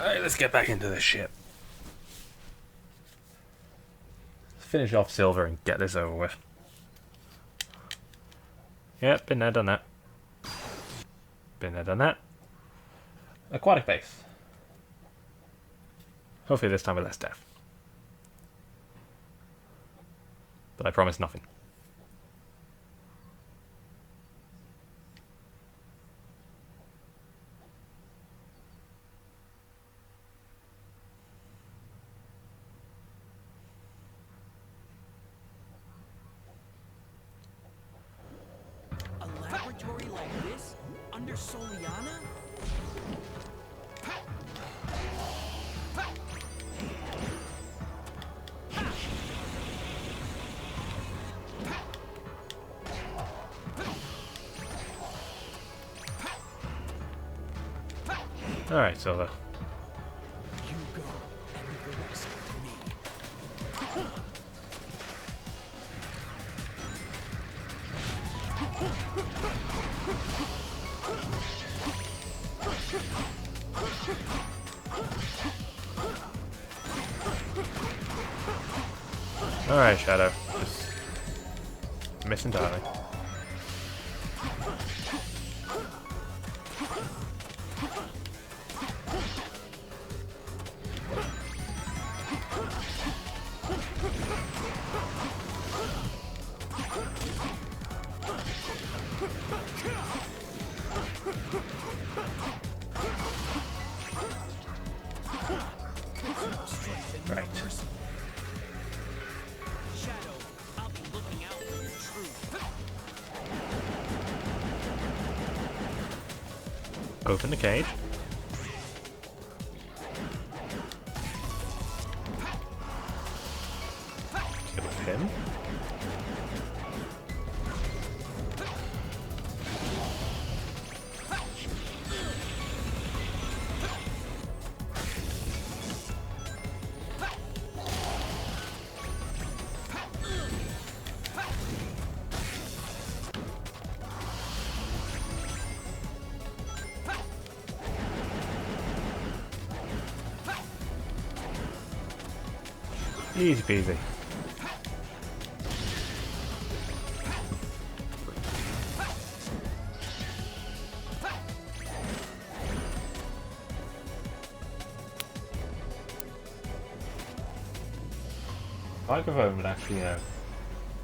Alright, let's get back into this shit. Let's finish off Silver and get this over with. Yep, been there, done that. Been there, done that. Aquatic base. Hopefully this time with less death. But I promise nothing. A laboratory like this? Under Soliana? Alright, Silver. You go, and leave the rest to me. Alright, Shadow. Just miss entirely. Right. Shadow, I'll be looking out for the truth. Open the cage. Kill him. Easy peasy. Microphone would actually,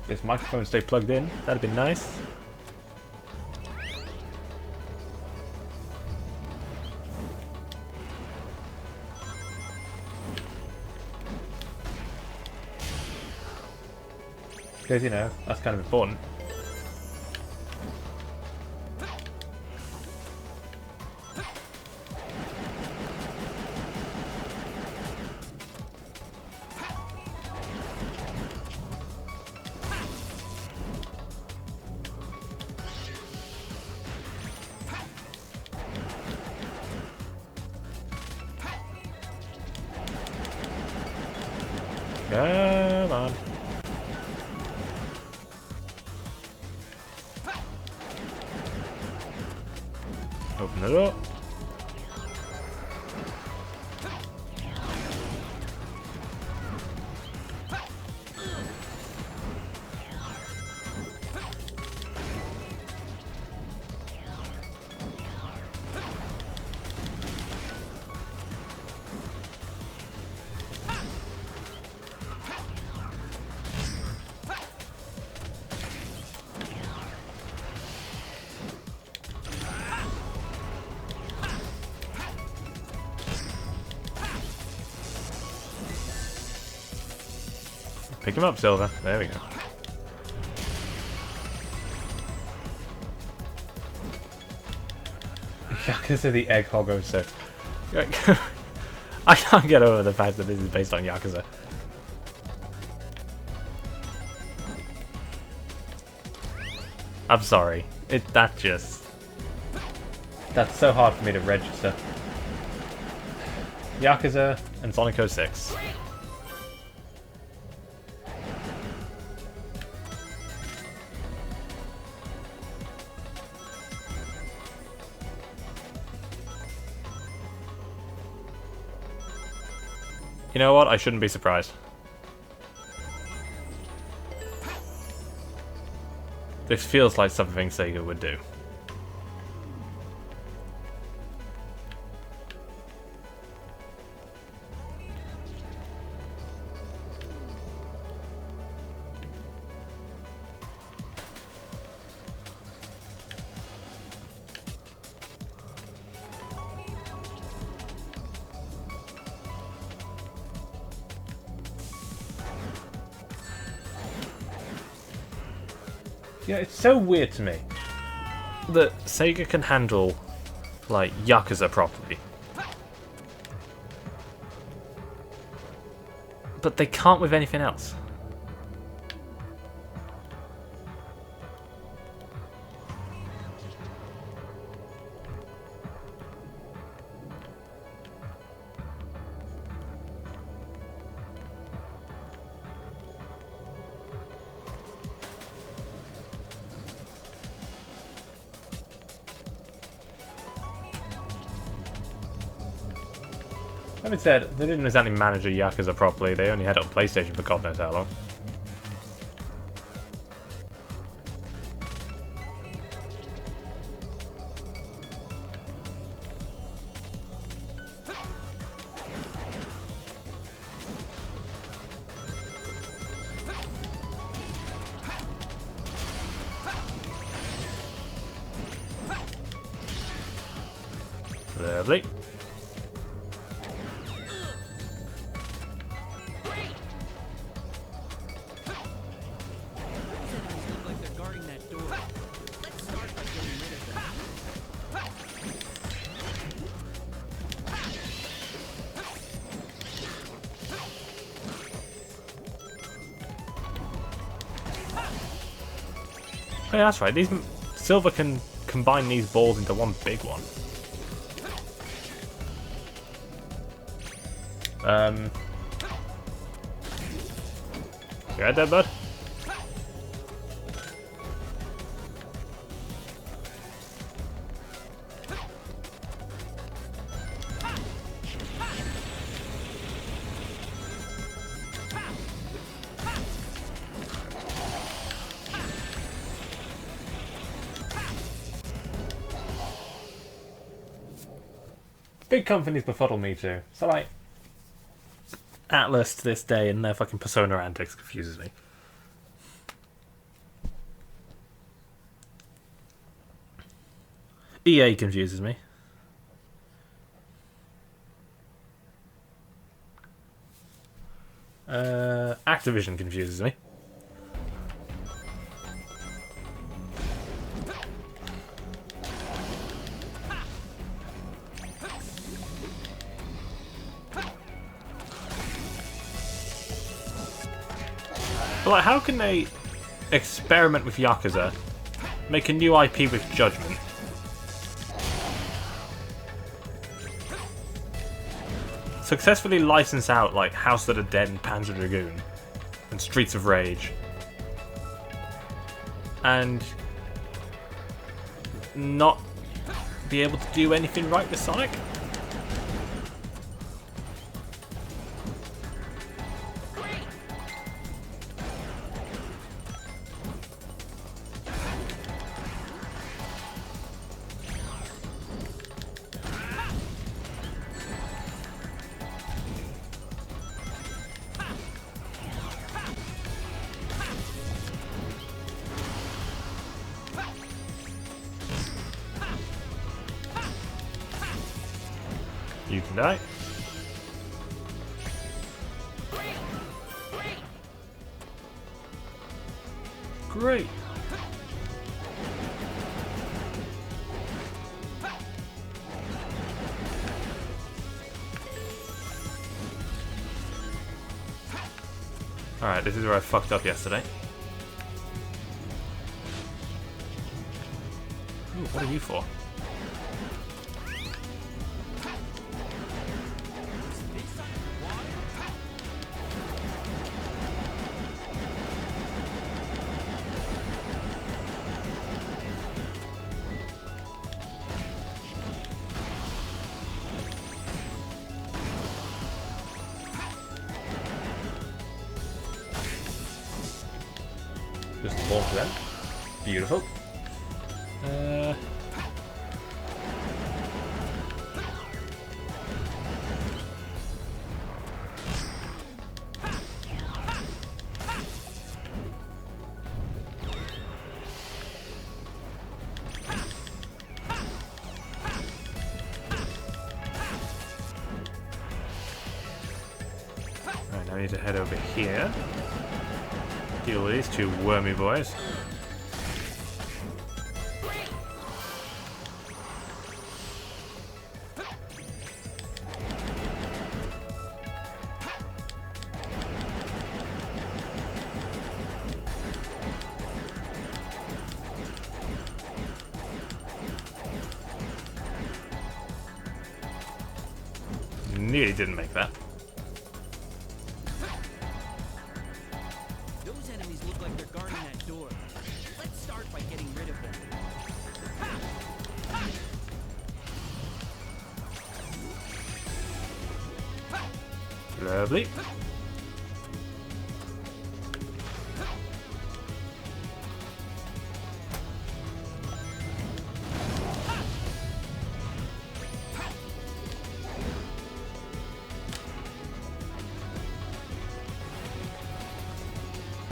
this microphone stay plugged in. That'd be nice. Because, you know, that's kind of important. Come on. Open it up. Pick him up, Silver. There we go. Yakuza the Hedgehog so I can't get over the fact that this is based on Yakuza. I'm sorry. That's so hard for me to register. Yakuza and Sonic 06. You know what? I shouldn't be surprised. This feels like something Sega would do. Yeah, it's so weird to me that Sega can handle, like, Yakuza properly. But they can't with anything else. Having said, they didn't exactly manage a Yakuza properly, they only had it on PlayStation for God knows how long. Lovely. Oh, yeah, that's right. These Silver can combine these balls into one big one. You right there, bud? Big companies befuddle me too. So like Atlas to this day and their fucking Persona antics confuses me. EA confuses me. Activision confuses me. But like, how can they experiment with Yakuza, make a new IP with Judgment, successfully license out like House of the Dead and Panzer Dragoon and Streets of Rage, and not be able to do anything right with Sonic? You can die. Great. Alright, this is where I fucked up yesterday. Ooh, what are you for? launch them. Beautiful. Right, now I need to head over here. Deal with these two wormy boys. Nearly didn't make that. Those enemies look like they're guarding that door. Let's start by getting rid of them. Lovely.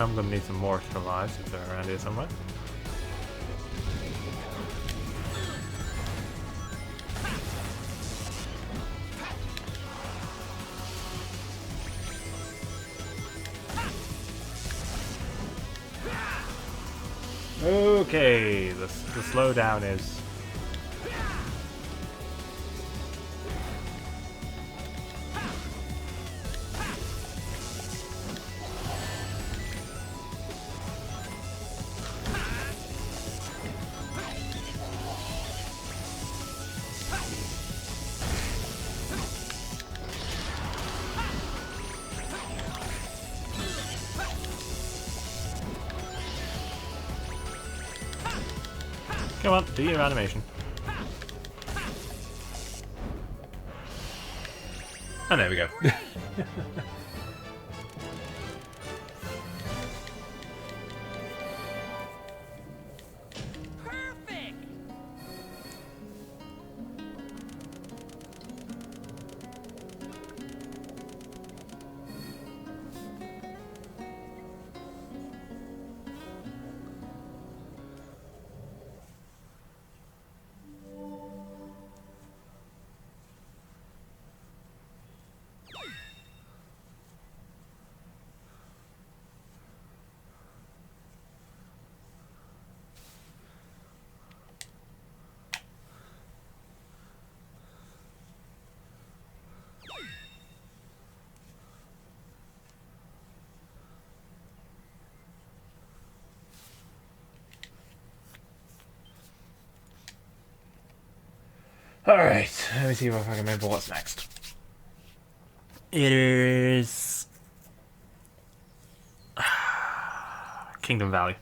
I'm gonna need some more extra lives if they're around here somewhere. Okay, the slowdown is... Come on, do your animation. And there we go. Perfect! Alright, let me see if I can remember what's next. It is... Kingdom Valley.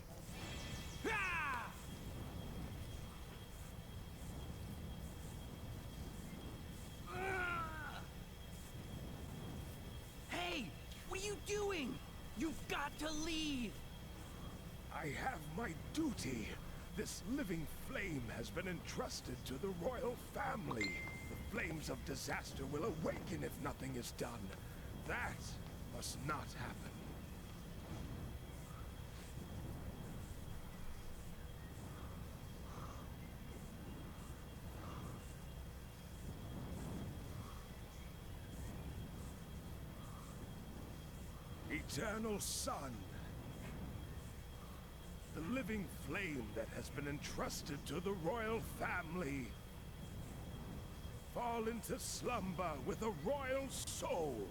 Hey, what are you doing? You've got to leave. I have my duty. This living flame has been entrusted to the royal family. The flames of disaster will awaken if nothing is done. That must not happen. Eternal Sun. The living flame that has been entrusted to the royal family. Fall into slumber with a royal soul.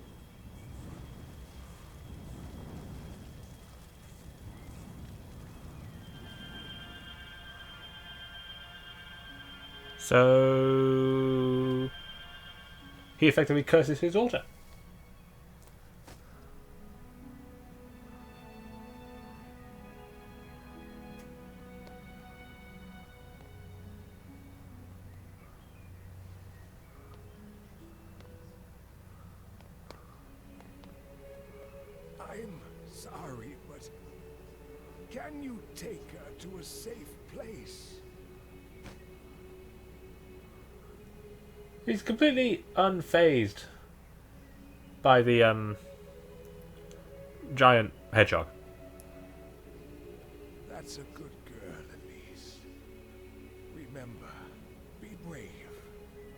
So... he effectively curses his daughter. I'm sorry, but Can you take her to a safe place? He's completely unfazed by the giant hedgehog. That's a good girl, Elise. Remember, be brave.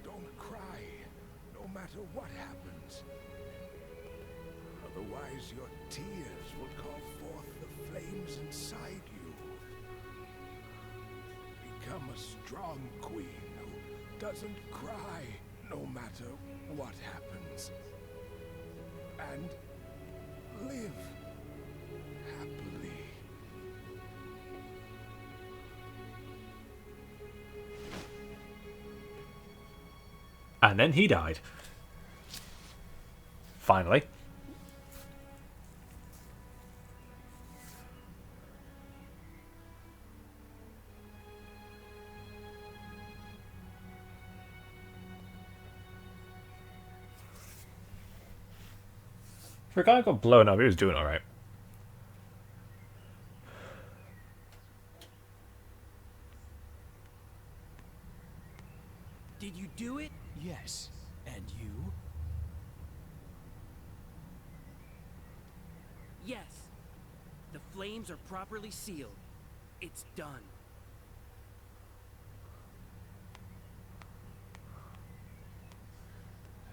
Don't cry, no matter what happens. Otherwise, your tears will call forth the flames inside you. Become a strong queen who doesn't cry, no matter what happens. And live happily. And then he died. Finally. For a guy who got blown up, he was doing alright. Did you do it? Yes. And you? Yes. The flames are properly sealed. It's done.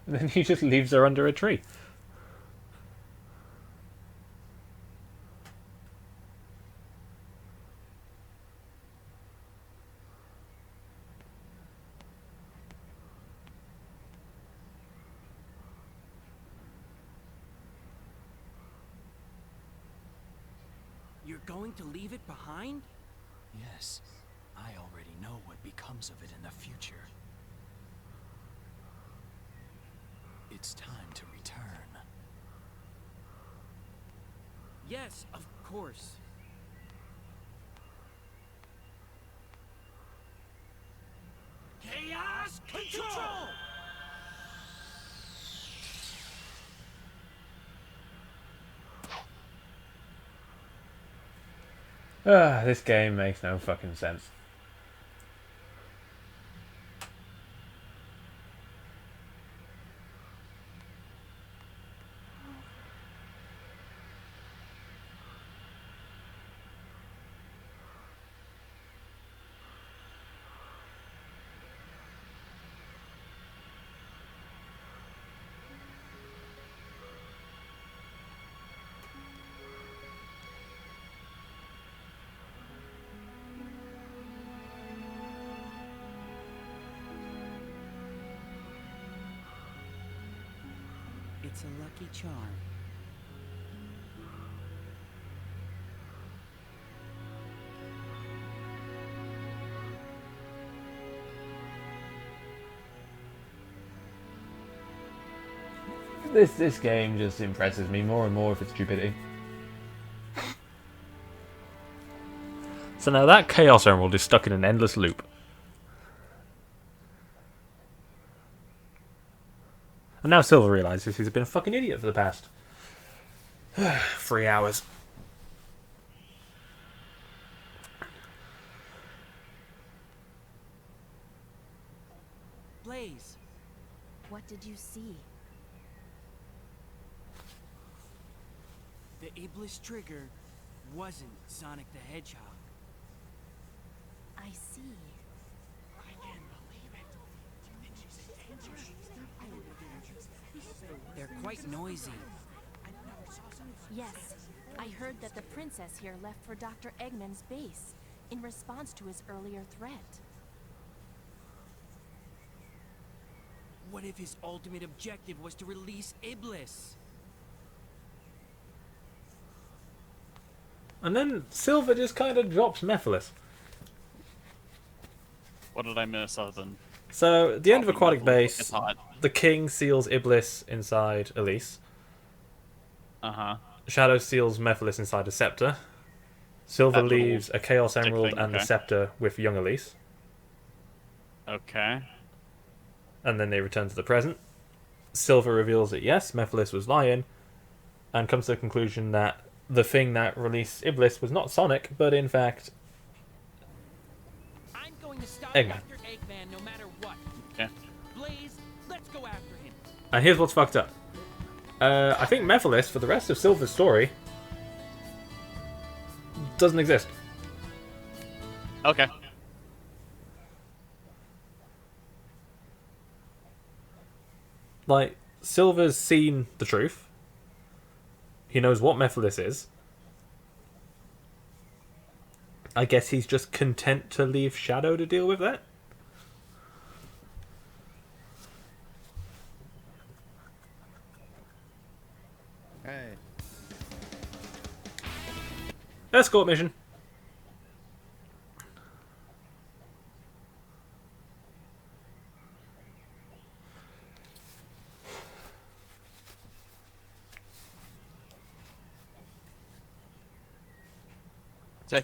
And then he just leaves her under a tree. You're going to leave it behind? Yes. I already know what becomes of it in the future. It's time to return. Yes, of course. Chaos Control! This game makes no fucking sense. It's a lucky charm. This game just impresses me more and more with its stupidity. So now that Chaos Emerald is stuck in an endless loop. And now Silver realizes he's been a fucking idiot for the past 3 hours. Blaze, What did you see? the Iblis trigger wasn't Sonic the Hedgehog. I see. I can't believe it. They're quite noisy. Yes, I heard that the princess here left for Dr. Eggman's base in response to his earlier threat. What if his ultimate objective was to release Iblis? And then Silver just kind of drops Mephiles. What did I miss other than... So, at the end of dropping Aquatic Mephiles? Base, It's hot. the king seals Iblis inside Elise. Uh-huh. Shadow seals Mephiles inside a scepter. Silver That little leaves a Chaos stick Emerald thing, and the okay. scepter with young Elise. Okay. And then they return to the present. Silver reveals that yes, Mephiles was lying, and comes to the conclusion that the thing that released Iblis was not Sonic, but in fact I'm going to stop Eggman. Dr. Eggman no matter what. Okay. Blaze, let's go after him. And here's what's fucked up. I think Mephiles, for the rest of Silver's story, doesn't exist. Okay. Like, Silver's seen the truth. He knows what Mephiles is. I guess he's just content to leave Shadow to deal with that. Hey. Escort mission.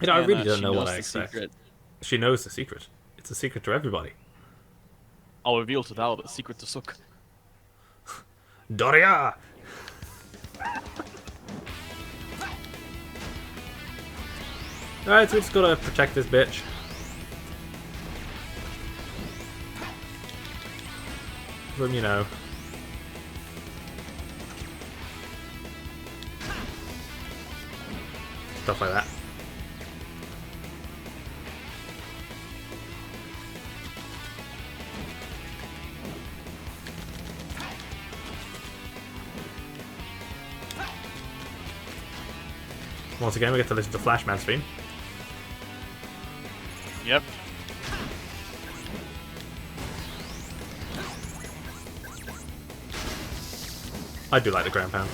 You know, I really don't know what I expect. Secret. She knows the secret. It's a secret to everybody. I'll reveal to thou the secret to Sook. Doria! Alright, so we just gotta protect this bitch. From, you know... stuff like that. Once again, we get to listen to Flashman's theme. Yep. I do like the ground pound.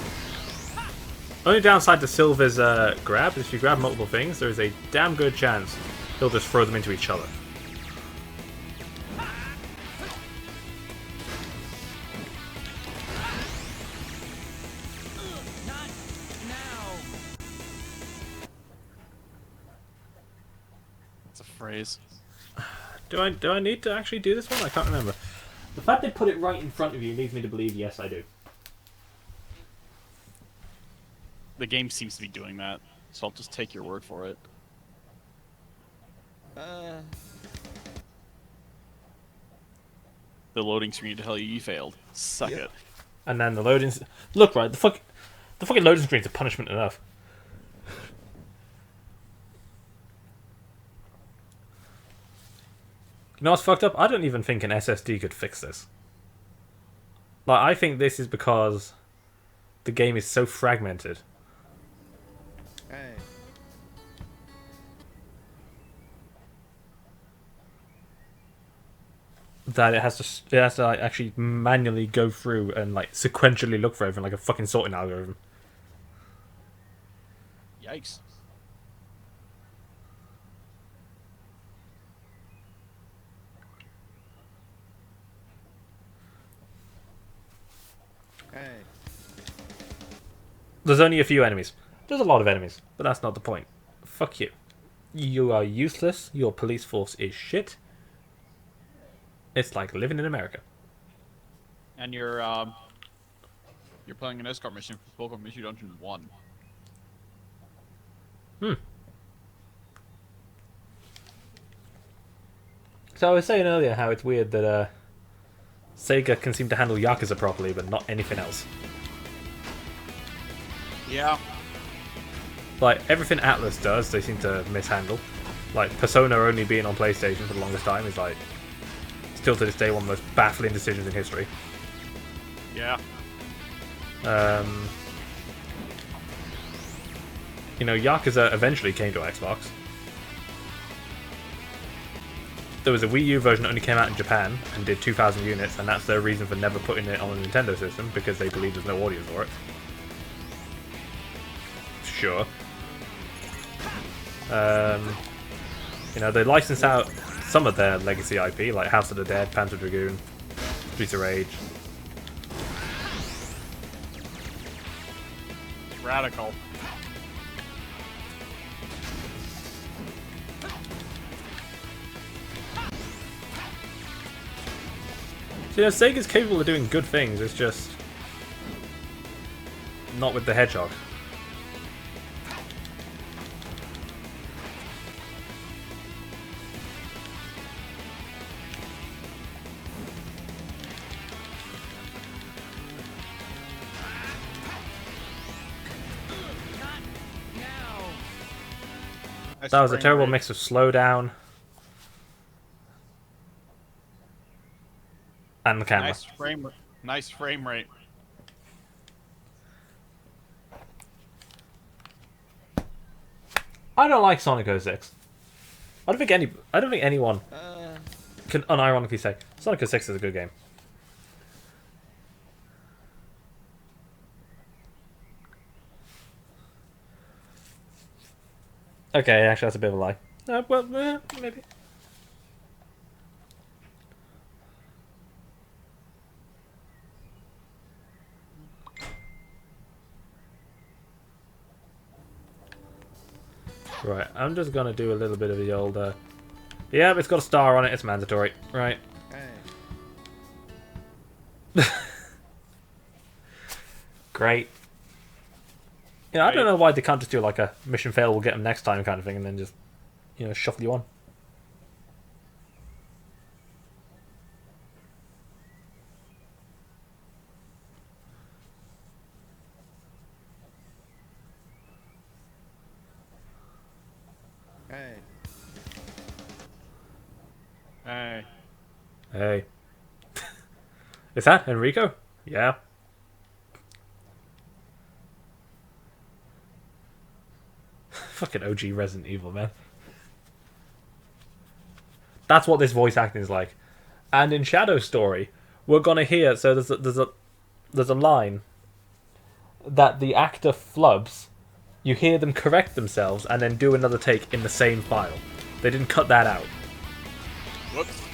Only downside to Silver's grab is if you grab multiple things, there is a damn good chance he'll just throw them into each other. Not now. It's a phrase. Do I need to actually do this one? I can't remember. The fact they put it right in front of you leads me to believe yes, I do. The game seems to be doing that, so I'll just take your word for it. The loading screen to tell you failed. Suck it. And then the loading... Look, right, the fucking loading screen's a punishment enough. You know what's fucked up? I don't even think an SSD could fix this. Like, I think this is because the game is so fragmented. Hey. That it has to like, actually manually go through and like sequentially look for everything like a fucking sorting algorithm. Yikes. Hey. There's only a few enemies. There's a lot of enemies, but that's not the point. Fuck you. You are useless. Your police force is shit. It's like living in America. And you're playing an escort mission for Pokemon Mission Dungeon 1. So I was saying earlier how it's weird that Sega can seem to handle Yakuza properly, but not anything else. Yeah. Like, everything Atlas does, they seem to mishandle. Like, Persona only being on PlayStation for the longest time is, like, still to this day one of the most baffling decisions in history. Yeah. You know, Yakuza eventually came to Xbox. There was a Wii U version that only came out in Japan and did 2,000 units, and that's their reason for never putting it on a Nintendo system, because they believe there's no audio for it. Sure. You know, they license out some of their legacy IP, like House of the Dead, Panzer Dragoon, Streets of Rage. Radical. So, you know, Sega's capable of doing good things, it's just not with the Hedgehog. Nice That was a frame terrible rate. mix of slowdown and the camera. Nice frame rate. I don't like Sonic 06. I don't think anyone can unironically say Sonic 06 is a good game. Okay, actually, that's a bit of a lie. Well, maybe. Right, I'm just gonna do a little bit of the old. Yeah, it's got a star on it. It's mandatory. Right. Hey. Great. Yeah, I don't know why they can't just do like a mission fail, we'll get them next time kind of thing, and then just, shuffle you on. Hey. Hey. Hey. Is that Enrico? Yeah. Fucking OG Resident Evil, man. That's what this voice acting is like. And in Shadow Story, we're gonna hear. So there's a line that the actor flubs. You hear them correct themselves and then do another take in the same file. They didn't cut that out. Whoops.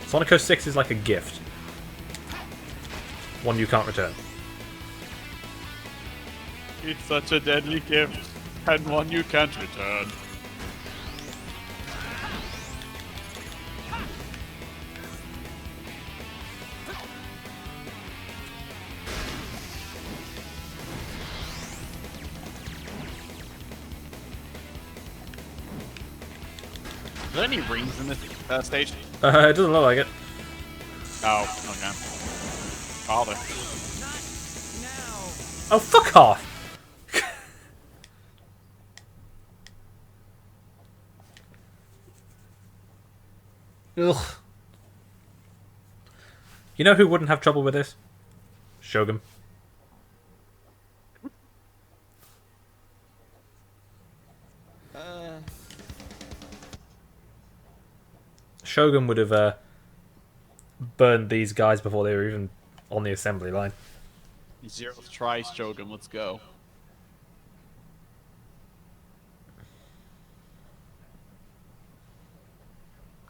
Sonic 06 is like a gift. One you can't return. It's such a deadly gift, and one you can't return. Are there any rings in this stage? It doesn't look like it. Oh, okay. Bother. Oh, fuck off! Ugh. You know who wouldn't have trouble with this? Shogun. Shogun would have burned these guys before they were even on the assembly line. Zeroth tries Shogun, let's go.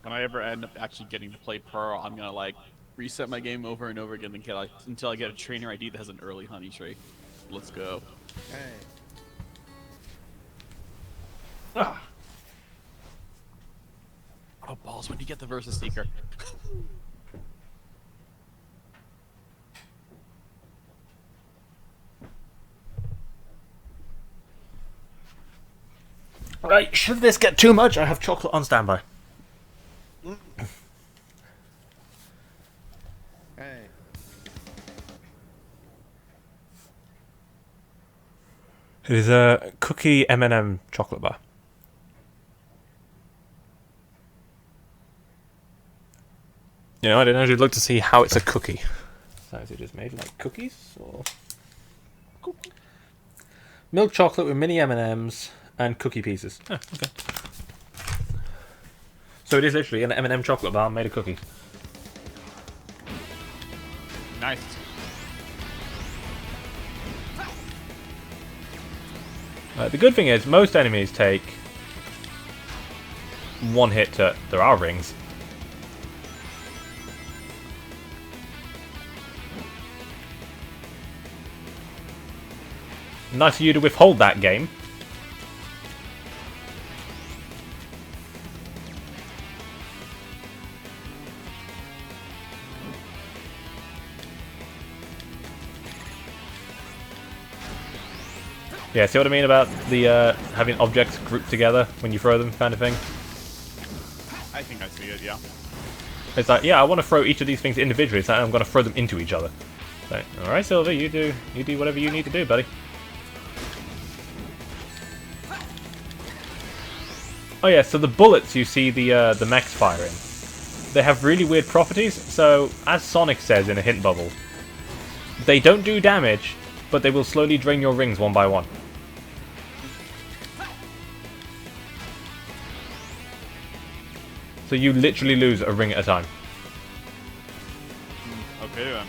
When I ever end up actually getting to play Pearl, I'm gonna like reset my game over and over again until I get a trainer ID that has an early honey tree. Let's go. Hey. Oh balls, when do you get the Versus Seeker? Right, should this get too much? I have chocolate on standby. Hey. It is a cookie M&M chocolate bar. I didn't actually look to see how it's a cookie. So is it just made like cookies or milk chocolate with mini M&Ms and cookie pieces? Oh, okay. So it is literally an M&M chocolate bar made of cookies. Nice. The good thing is most enemies take one hit to. There are rings. Nice of you to withhold that game. Yeah, see what I mean about the having objects grouped together when you throw them kind of thing? I think think I see it. Yeah. It's like, yeah, I want to throw each of these things individually. It's like I'm going to throw them into each other. So, all right, Silver, you do whatever you need to do, buddy. Oh yeah, so the bullets you see the mechs firing, they have really weird properties. So, as Sonic says in a hint bubble, they don't do damage, but they will slowly drain your rings one by one. So you literally lose a ring at a time. Okay then.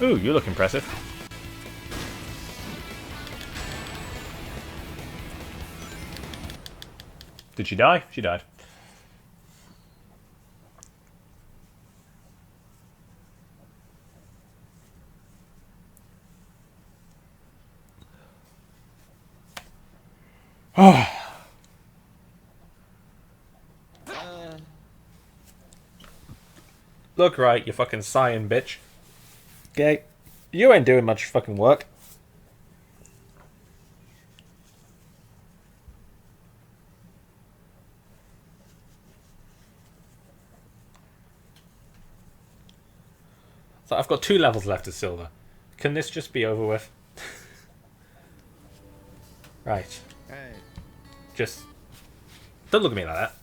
Ooh, you look impressive. Did she die? She died. Look right, you fucking sighing bitch. Okay, you ain't doing much fucking work. So I've got 2 levels left of Silver. Can this just be over with? Right. Hey. Just... Don't look at me like that.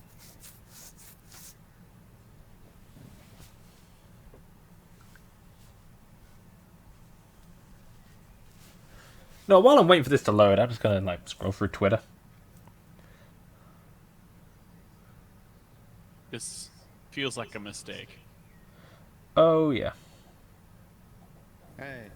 No, while I'm waiting for this to load, I'm just gonna, like, scroll through Twitter. This feels like a mistake. Oh, yeah. Hey.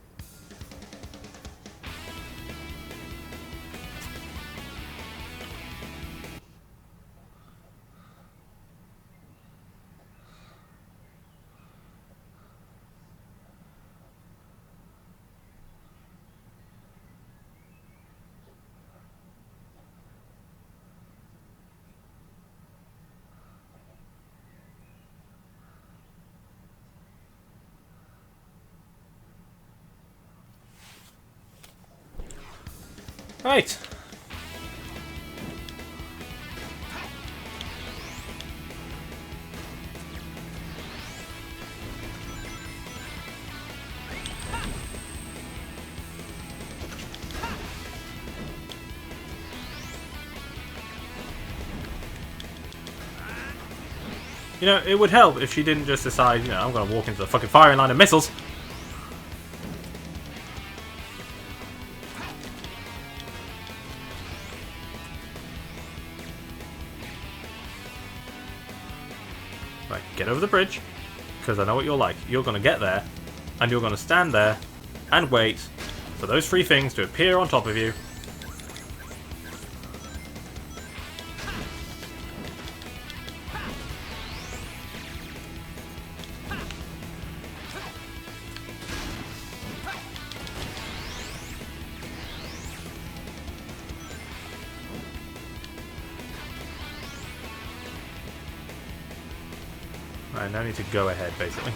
Right. You know, it would help if she didn't just decide, you know, I'm gonna walk into the fucking firing line of missiles. Right, get over the bridge, because I know what you're like. You're gonna get there, and you're gonna stand there, and wait for those 3 things to appear on top of you. Right, now I need to go ahead, basically.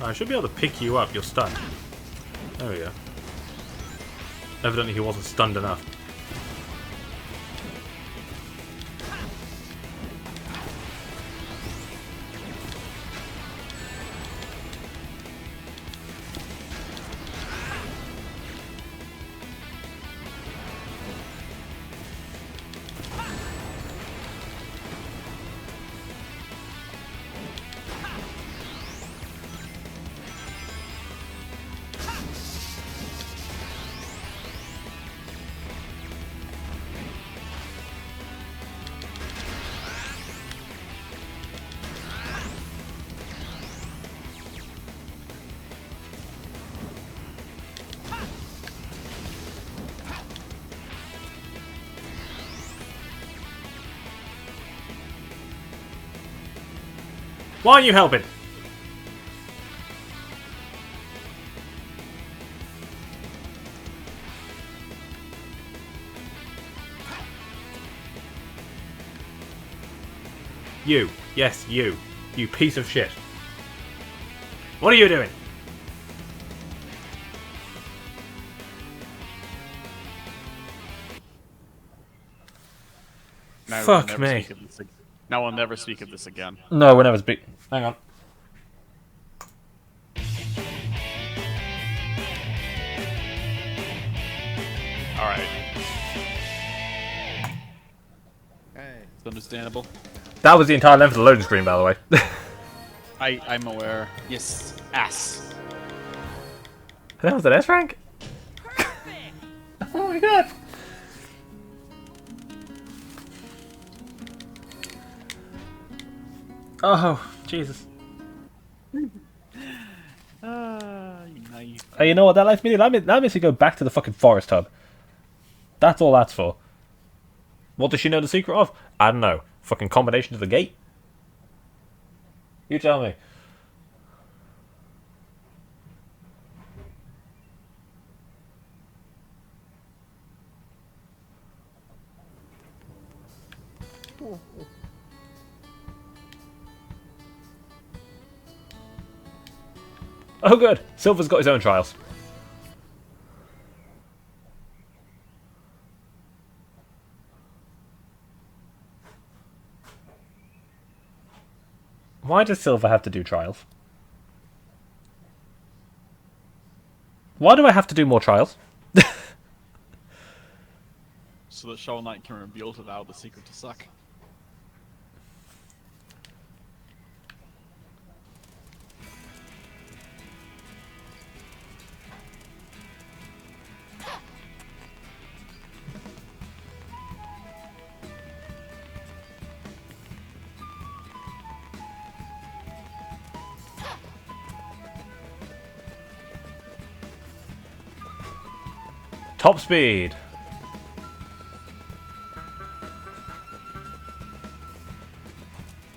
I should be able to pick you up, you're stunned. There we go. Evidently he wasn't stunned enough. Why aren't you helping? You. Yes, you. You piece of shit. What are you doing? Now Fuck we'll never me. speak of this ag- Now we'll never speak of this again. No, we'll never speak. Hang on. Alright, Hey. it's understandable. That was the entire length of the loading screen, by the way. I'm aware. Yes, ass. That was an S rank? Oh my god. Oh, Jesus. You naive. Hey, you know what that lets me do? That makes me go back to the fucking forest hub. That's all that's for. What does she know the secret of? I don't know. Fucking combination to the gate? You tell me. Oh good, Silver's got his own trials. Why does Silver have to do trials? Why do I have to do more trials? So that Shovel Knight can reveal to thou the secret to suck. Top speed.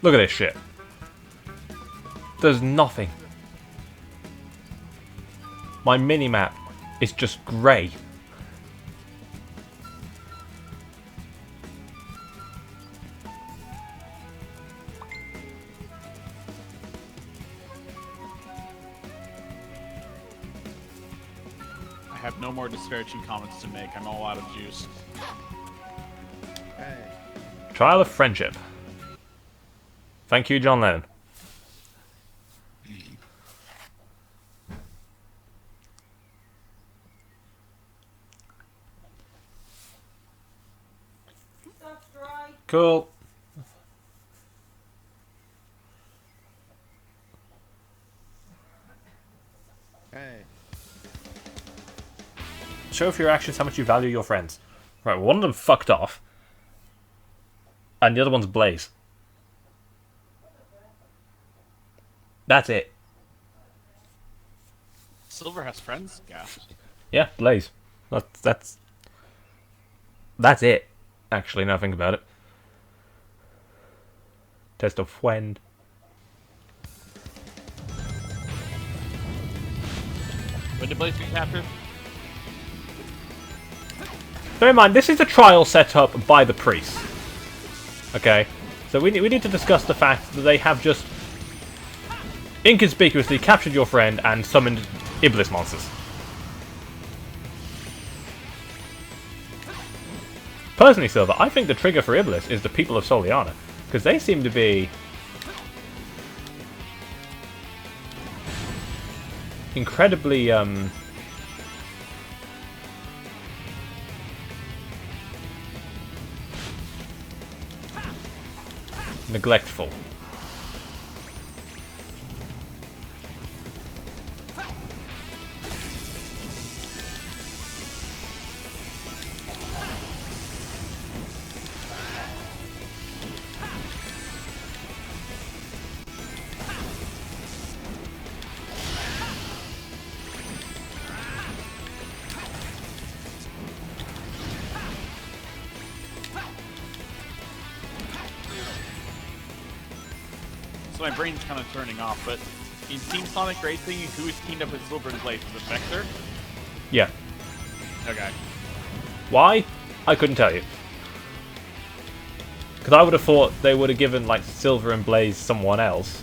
Look at this shit. There's nothing. My mini-map is just grey. I have no more disparaging comments to make. I'm all out of juice. Hey. Trial of friendship. Thank you, John Lennon. Cool. Hey. Show with your actions how much you value your friends. Right, one of them fucked off. And the other one's Blaze. That's it. Silver has friends? Gas. Yeah, Blaze. That's it. Actually, now I think about it. Test of friend. When did Blaze get captured? Bear in mind, this is a trial set up by the priest. Okay? So we need to discuss the fact that they have just inconspicuously captured your friend and summoned Iblis monsters. Personally, Silver, I think the trigger for Iblis is the people of Soliana, because they seem to be incredibly neglectful. so my brain's kind of turning off. But in Team Sonic Racing, who is teamed up with Silver and Blaze? Is it Vector? Yeah. Okay. Why? I couldn't tell you. Because I would have thought they would have given like Silver and Blaze someone else,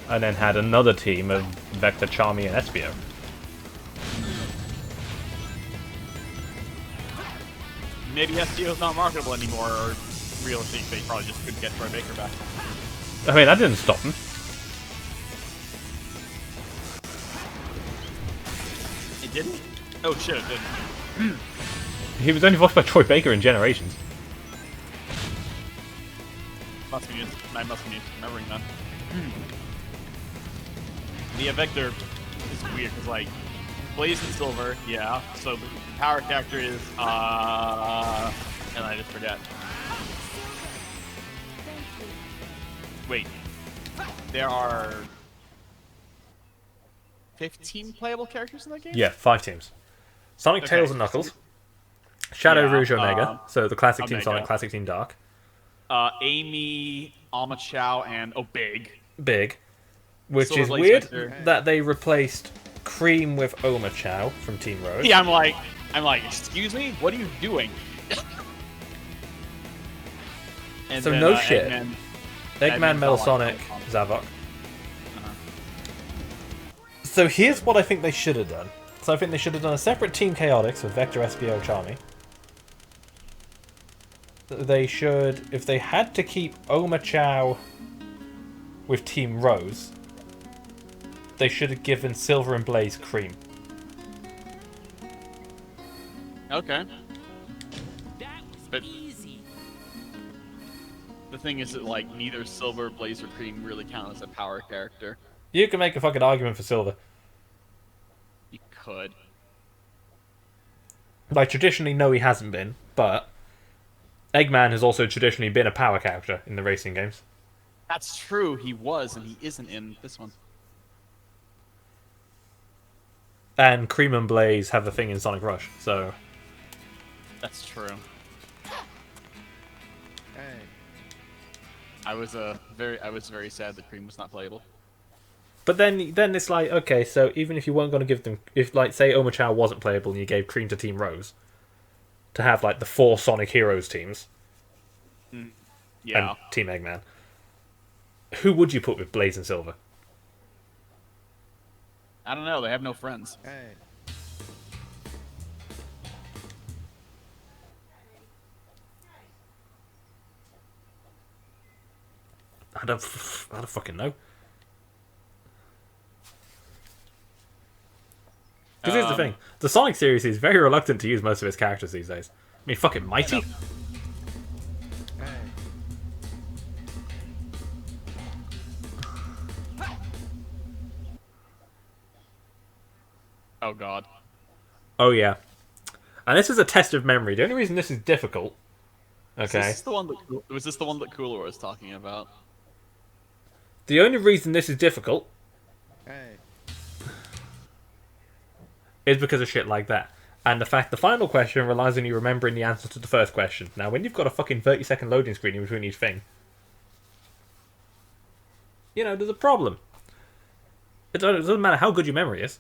and then had another team of Vector, Charmy, and Espio. Maybe STO's not marketable anymore, or realistically, they probably just couldn't get Troy Baker back. I mean, that didn't stop them. It didn't? Oh shit, it didn't. He was only voiced by Troy Baker in Generations. I must be remembering that. Yeah, Vector is weird, because, like, Blaze and Silver, yeah, so the power character is, and I just forget. Thank you. Wait. There are 15 playable characters in that game? Yeah, 5 teams. Sonic, Okay. Tails, and Knuckles. Shadow, Yeah, Rouge, Omega. So the classic Team Omega. Sonic, classic Team Dark. Amy, Alma Chow, and Big. Big. Which Silver is Blaze weird Vector. that they replaced Cream with Oma Chow from Team Rose. Yeah, I'm like, excuse me? What are you doing? And So then, no shit. Eggman, Eggman, Metal Sonic, Zavok. So here's what I think they should have done. So I think they should have done a separate Team Chaotix with Vector, SBO, Charmy. They should, if they had to keep Oma Chow with Team Rose, they should have given Silver and Blaze Cream. Okay. That was But- easy. The thing is that, like, neither Silver, Blaze, or Cream really count as a power character. You can make a fucking argument for Silver. You could. Like, traditionally, no, he hasn't been, but Eggman has also traditionally been a power character in the racing games. That's true, he was, and he isn't in this one. And Cream and Blaze have a thing in Sonic Rush, so... That's true. Hey. I was very sad that Cream was not playable. But then it's like, okay, so even if you weren't going to give them... If, like, say Oma Chow wasn't playable and you gave Cream to Team Rose, to have, like, the 4 Sonic Heroes teams, Yeah. and Team Eggman, who would you put with Blaze and Silver? I don't know, they have no friends. Hey. I don't fucking know. Because here's the thing. The Sonic series is very reluctant to use most of its characters these days. I mean, fucking Mighty. Hey. Oh god. Oh, yeah. And this is a test of memory. The only reason this is difficult... Okay. Was this the one that Cooler was talking about? The only reason this is difficult Hey. is because of shit like that. And the fact the final question relies on you remembering the answer to the first question. Now, when you've got a fucking 30-second loading screen in between each thing, you know, there's a problem. It doesn't matter how good your memory is.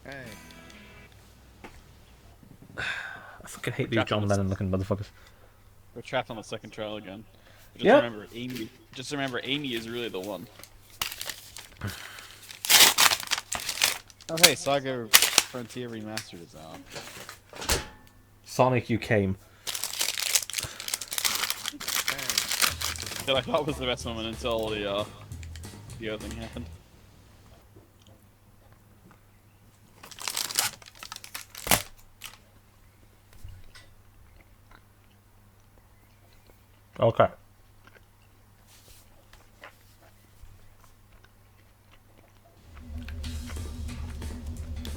Hey. I fucking hate these John Lennon-looking motherfuckers. We're trapped on the second trial again. Yeah. Remember, Amy is really the one. Oh hey, Saga Frontier Remastered is out. Sonic, you came. That I thought was the best moment until the other thing happened. Okay.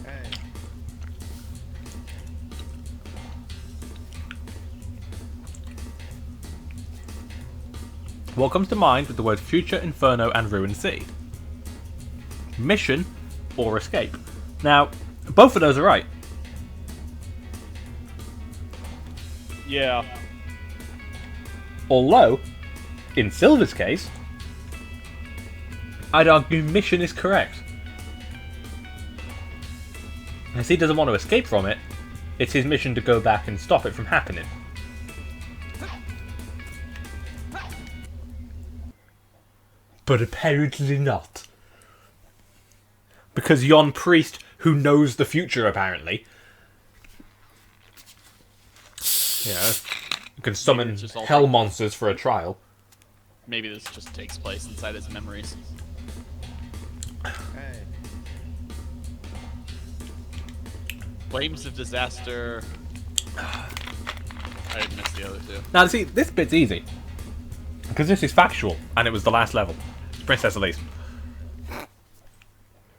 Hey. What comes to mind with the words Future, Inferno, and Ruined Sea? Mission or Escape? Now, both of those are right. Yeah. Although, in Silver's case, I'd argue mission is correct. As he doesn't want to escape from it, it's his mission to go back and stop it from happening. But apparently not. Because yon priest, who knows the future apparently, can summon hell monsters for a trial. Maybe this just takes place inside his memories. Hey. Flames of disaster. I missed the other two. Now, see, this bit's easy. Because this is factual, and it was the last level. Princess Elise.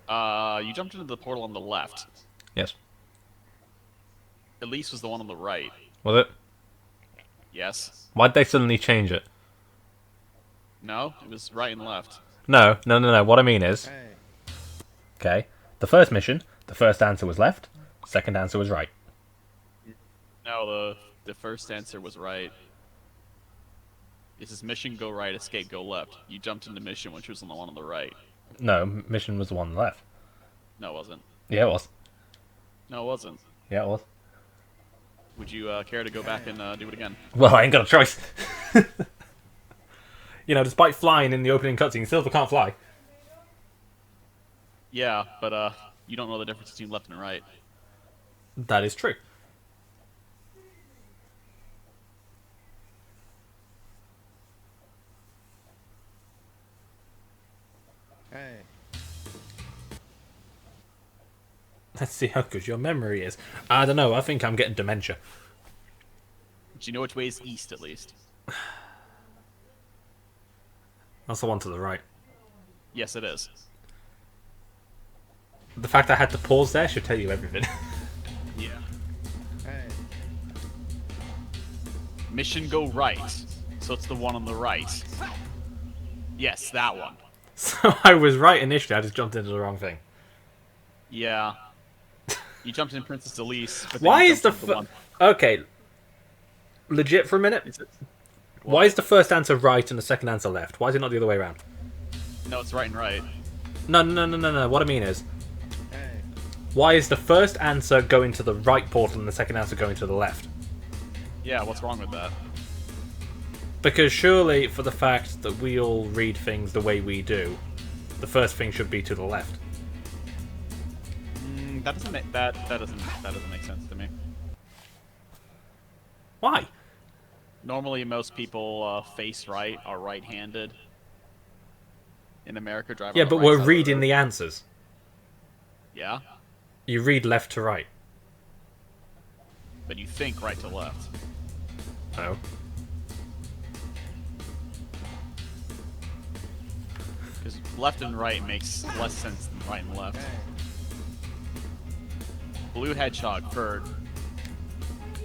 You jumped into the portal on the left. Yes. Elise was the one on the right. Was it? Yes. Why'd they suddenly change it? No, it was right and left. No. What I mean is... Hey. Okay. The first mission, the first answer was left. Second answer was right. No, the first answer was right. It says mission go right, escape go left. You jumped into mission, which was on the one on the right. No, mission was the one on the left. No, it wasn't. Yeah, it was. No, it wasn't. Yeah, it was. Would you care to go back and do it again? Well, I ain't got a choice. You know, despite flying in the opening cutscene, Silver can't fly. Yeah, but you don't know the difference between left and right. That is true. Hey. Let's see how good your memory is. I don't know, I think I'm getting dementia. Do you know which way is east, at least? That's the one to the right. Yes, it is. The fact I had to pause there should tell you everything. Yeah. Hey. Mission go right. So it's the one on the right. Yes, that one. So I was right initially, I just jumped into the wrong thing. Yeah. You jumped in Princess Elise. But then Why you is the... jumped into one. Okay. Legit for a minute? Is it? Why is the first answer right and the second answer left? Why is it not the other way around? No, it's right and right. No. What I mean is, Hey. why is the first answer going to the right portal and the second answer going to the left? Yeah, what's wrong with that? Because surely, for the fact that we all read things the way we do, the first thing should be to the left. That doesn't make that doesn't make sense to me. Why? Normally, most people face right are right-handed. In America, drive. Yeah, on the but right we're side of the reading road. the answers. Yeah, You read left to right. but you think right to left. Oh. Because left and right makes less sense than right and left. Hey. Blue hedgehog, bird.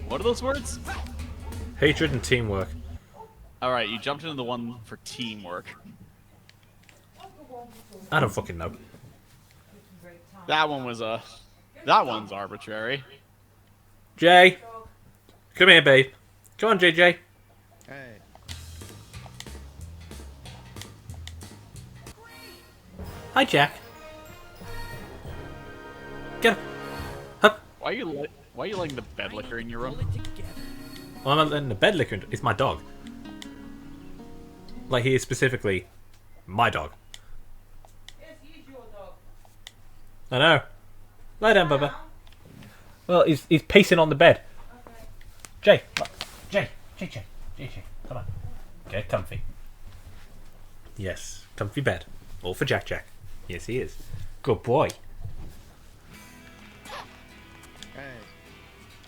What are those words? Hatred and teamwork. Alright, you jumped into the one for teamwork. I don't fucking know. That one was that one's arbitrary. Jay! Come here, babe. Come on, JJ. Hey. Hi, Jack. Get up. Up. Why are you letting the bed liquor in your room? Well, I'm not letting the bed liquor into... It's my dog. Like, he is specifically my dog. Yes, he's your dog. I know. Lie down, Bubba. Well, he's pacing on the bed. Okay. Jay. Look. Jay. Come on. Get comfy. Yes. Comfy bed. All for Jack. Yes, he is. Good boy. Hey.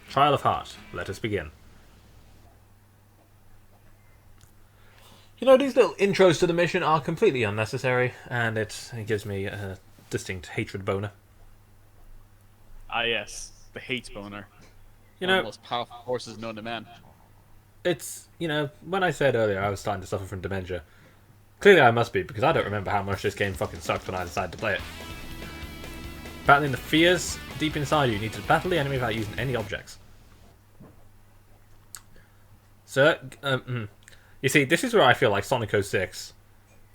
Trial of Heart. Let us begin. You know, these little intros to the mission are completely unnecessary, and it gives me a distinct hatred boner. Ah, yes, the hate boner. You One of know, the most powerful forces known to man. it's, you know, when I said earlier I was starting to suffer from dementia, clearly I must be, because I don't remember how much this game fucking sucked when I decided to play it. Battling the fears deep inside you need to battle the enemy without using any objects. Sir, You see, this is where I feel like Sonic 06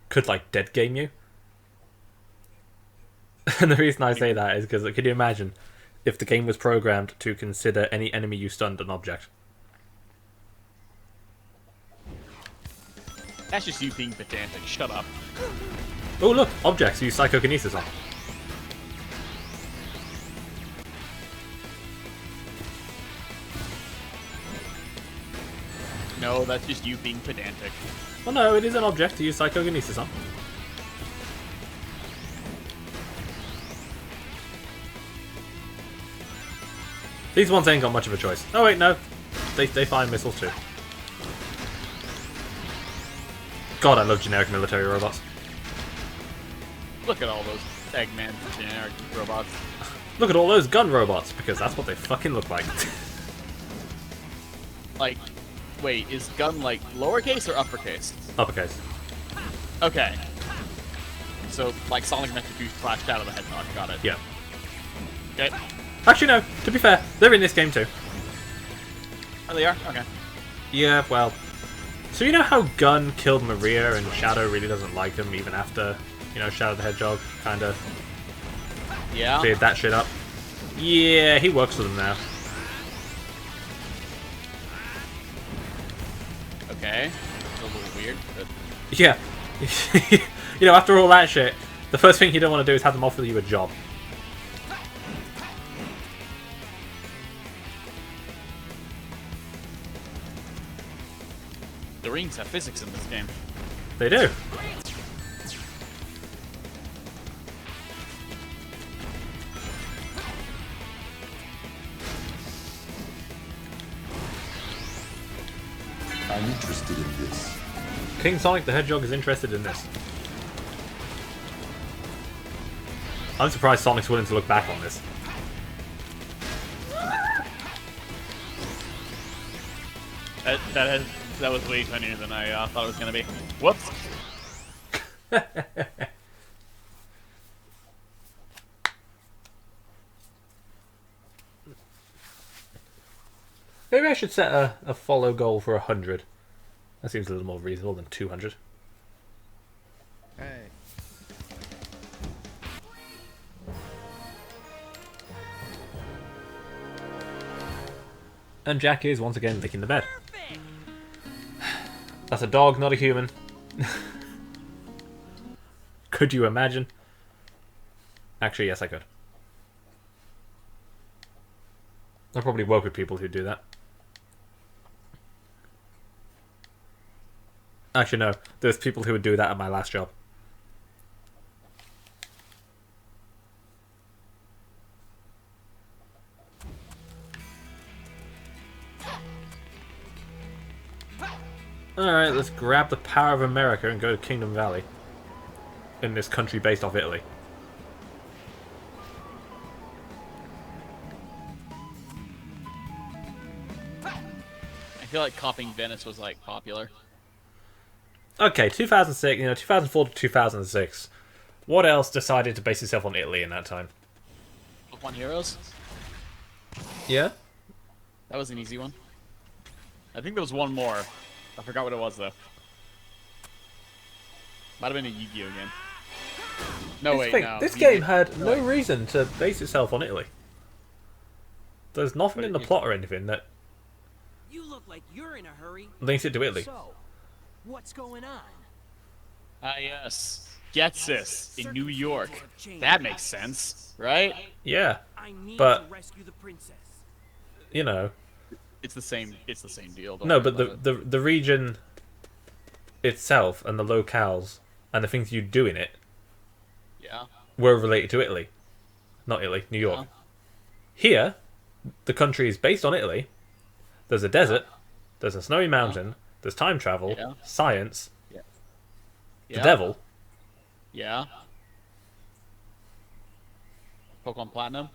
could, like, dead game you. And the reason I say that is because, could you imagine if the game was programmed to consider any enemy you stunned an object? That's just you being pedantic. Shut up. Oh, look! Objects use psychokinesis on. No, that's just you being pedantic. Well, no, it is an object to use psychokinesis on. These ones ain't got much of a choice. Oh wait, no. They fire missiles too. God, I love generic military robots. Look at all those Eggman generic robots. Look at all those gun robots, because that's what they fucking look like. Like, wait, is gun like lowercase or uppercase? Uppercase. Okay. So, like Sonic meant to do Flash out of the Hedgehog. Got it. Yeah. Okay. Actually, no. To be fair, they're in this game too. Oh, they are? Okay. Yeah, well. So you know how Gun killed Maria and Shadow really doesn't like him even after, you know, Shadow the Hedgehog kind of Yeah. cleared that shit up? Yeah, he works with them now. Okay. It's a little weird, but... Yeah. You know, after all that shit, the first thing you don't want to do is have them offer you a job. The rings have physics in this game. They do. I'm interested in this. King Sonic the Hedgehog is interested in this. I'm surprised Sonic's willing to look back on this. That was way funnier than I thought it was gonna be. Whoops. Maybe I should set a follow goal for 100. That seems a little more reasonable than 200. Hey. And Jack is once again licking the bed. That's a dog, not a human. Could you imagine? Actually, yes, I could. I probably work with people who do that. Actually, no. There's people who would do that at my last job. Alright, let's grab the power of America and go to Kingdom Valley. In this country based off Italy. I feel like copying Venice was like popular. Okay, 2006, 2004 to 2006. What else decided to base itself on Italy in that time? Pokemon Heroes? Yeah? That was an easy one. I think there was one more. I forgot what it was though. Might have been a Yu-Gi-Oh game. No, wait, no. This game had no reason to base itself on Italy. There's nothing in the plot or anything that You look like you're in a hurry. links it to Italy. So, what's going on? Ah, yes. Getsis in New York. That makes sense, right? Yeah, I need But- to rescue the princess. you know. It's the same deal. Don't No, worry but about it. the region itself and the locales and the things you do in it Yeah. were related to Italy. Not Italy, New York. Yeah. Here, the country is based on Italy. There's a desert, there's a snowy mountain, there's time travel, Yeah. science, Yeah. the devil. Yeah. Pokemon Platinum.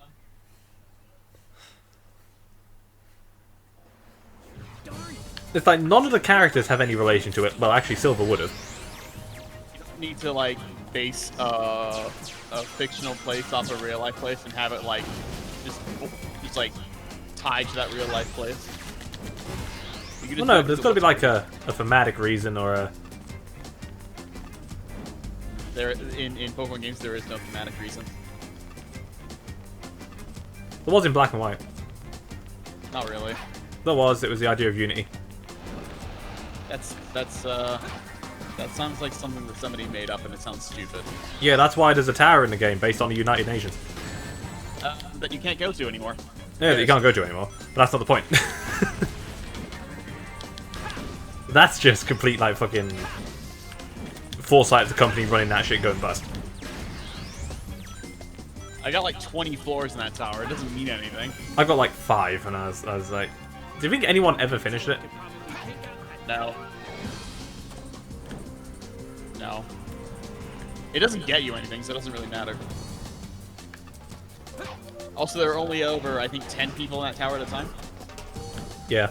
It's like none of the characters have any relation to it. Well, actually, Silver would have. You don't need to like base a fictional place off a real life place and have it like just like tied to that real life place. You Well, can just no, walk but there's to got to be the- like a thematic reason or a. There in Pokemon games there is no thematic reason. There was in Black and White. Not really. There was. It was the idea of unity. That sounds like something that somebody made up and it sounds stupid. Yeah, that's why there's a tower in the game based on the United Nations. That you can't go to anymore. Yeah, that you can't go to anymore. But that's not the point. That's just complete, like, fucking foresight of the company running that shit going bust. I got like 20 floors in that tower. It doesn't mean anything. I got like 5, and I was like, do you think anyone ever finished it? No. No. It doesn't get you anything, so it doesn't really matter. Also, there are only over, I think, 10 people in that tower at a time. Yeah.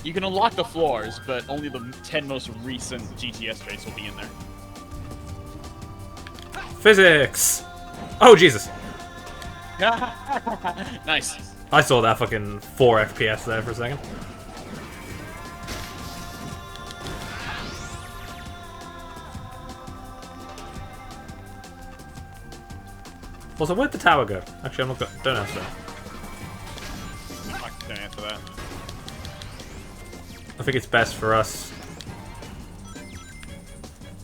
You can unlock the floors, but only the 10 most recent GTS traits will be in there. Physics! Oh, Jesus. Nice. I saw that fucking 4 FPS there for a second. Also, where'd the tower go? Actually, I'm not going. Don't answer that. Don't answer that. I think it's best for us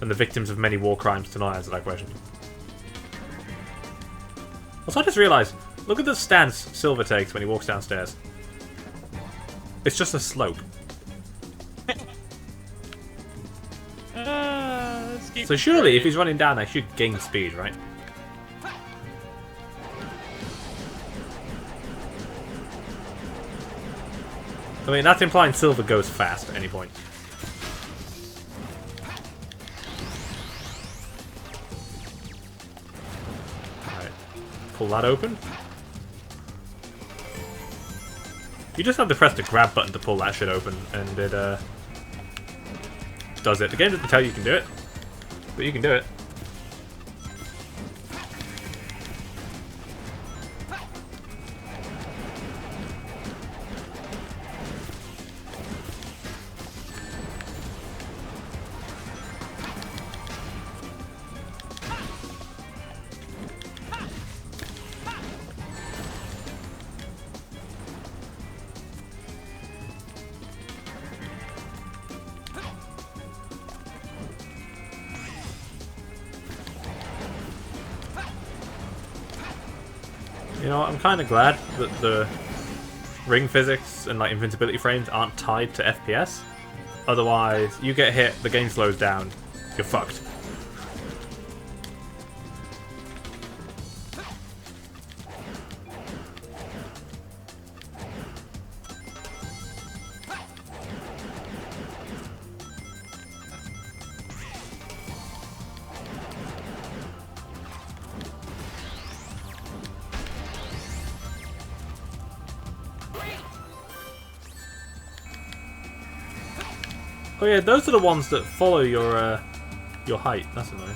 and the victims of many war crimes to not answer that question. Also, I just realised, look at the stance Silver takes when he walks downstairs. It's just a slope. So surely, if he's running down, I should gain speed, right? I mean, that's implying Silver goes fast at any point. Alright. Pull that open. You just have to press the grab button to pull that shit open, and it, does it. The game doesn't tell you can do it, but you can do it. You know what, I'm kind of glad that the ring physics and like invincibility frames aren't tied to FPS. Otherwise, you get hit, the game slows down, you're fucked. Oh yeah, those are the ones that follow your height. That's annoying.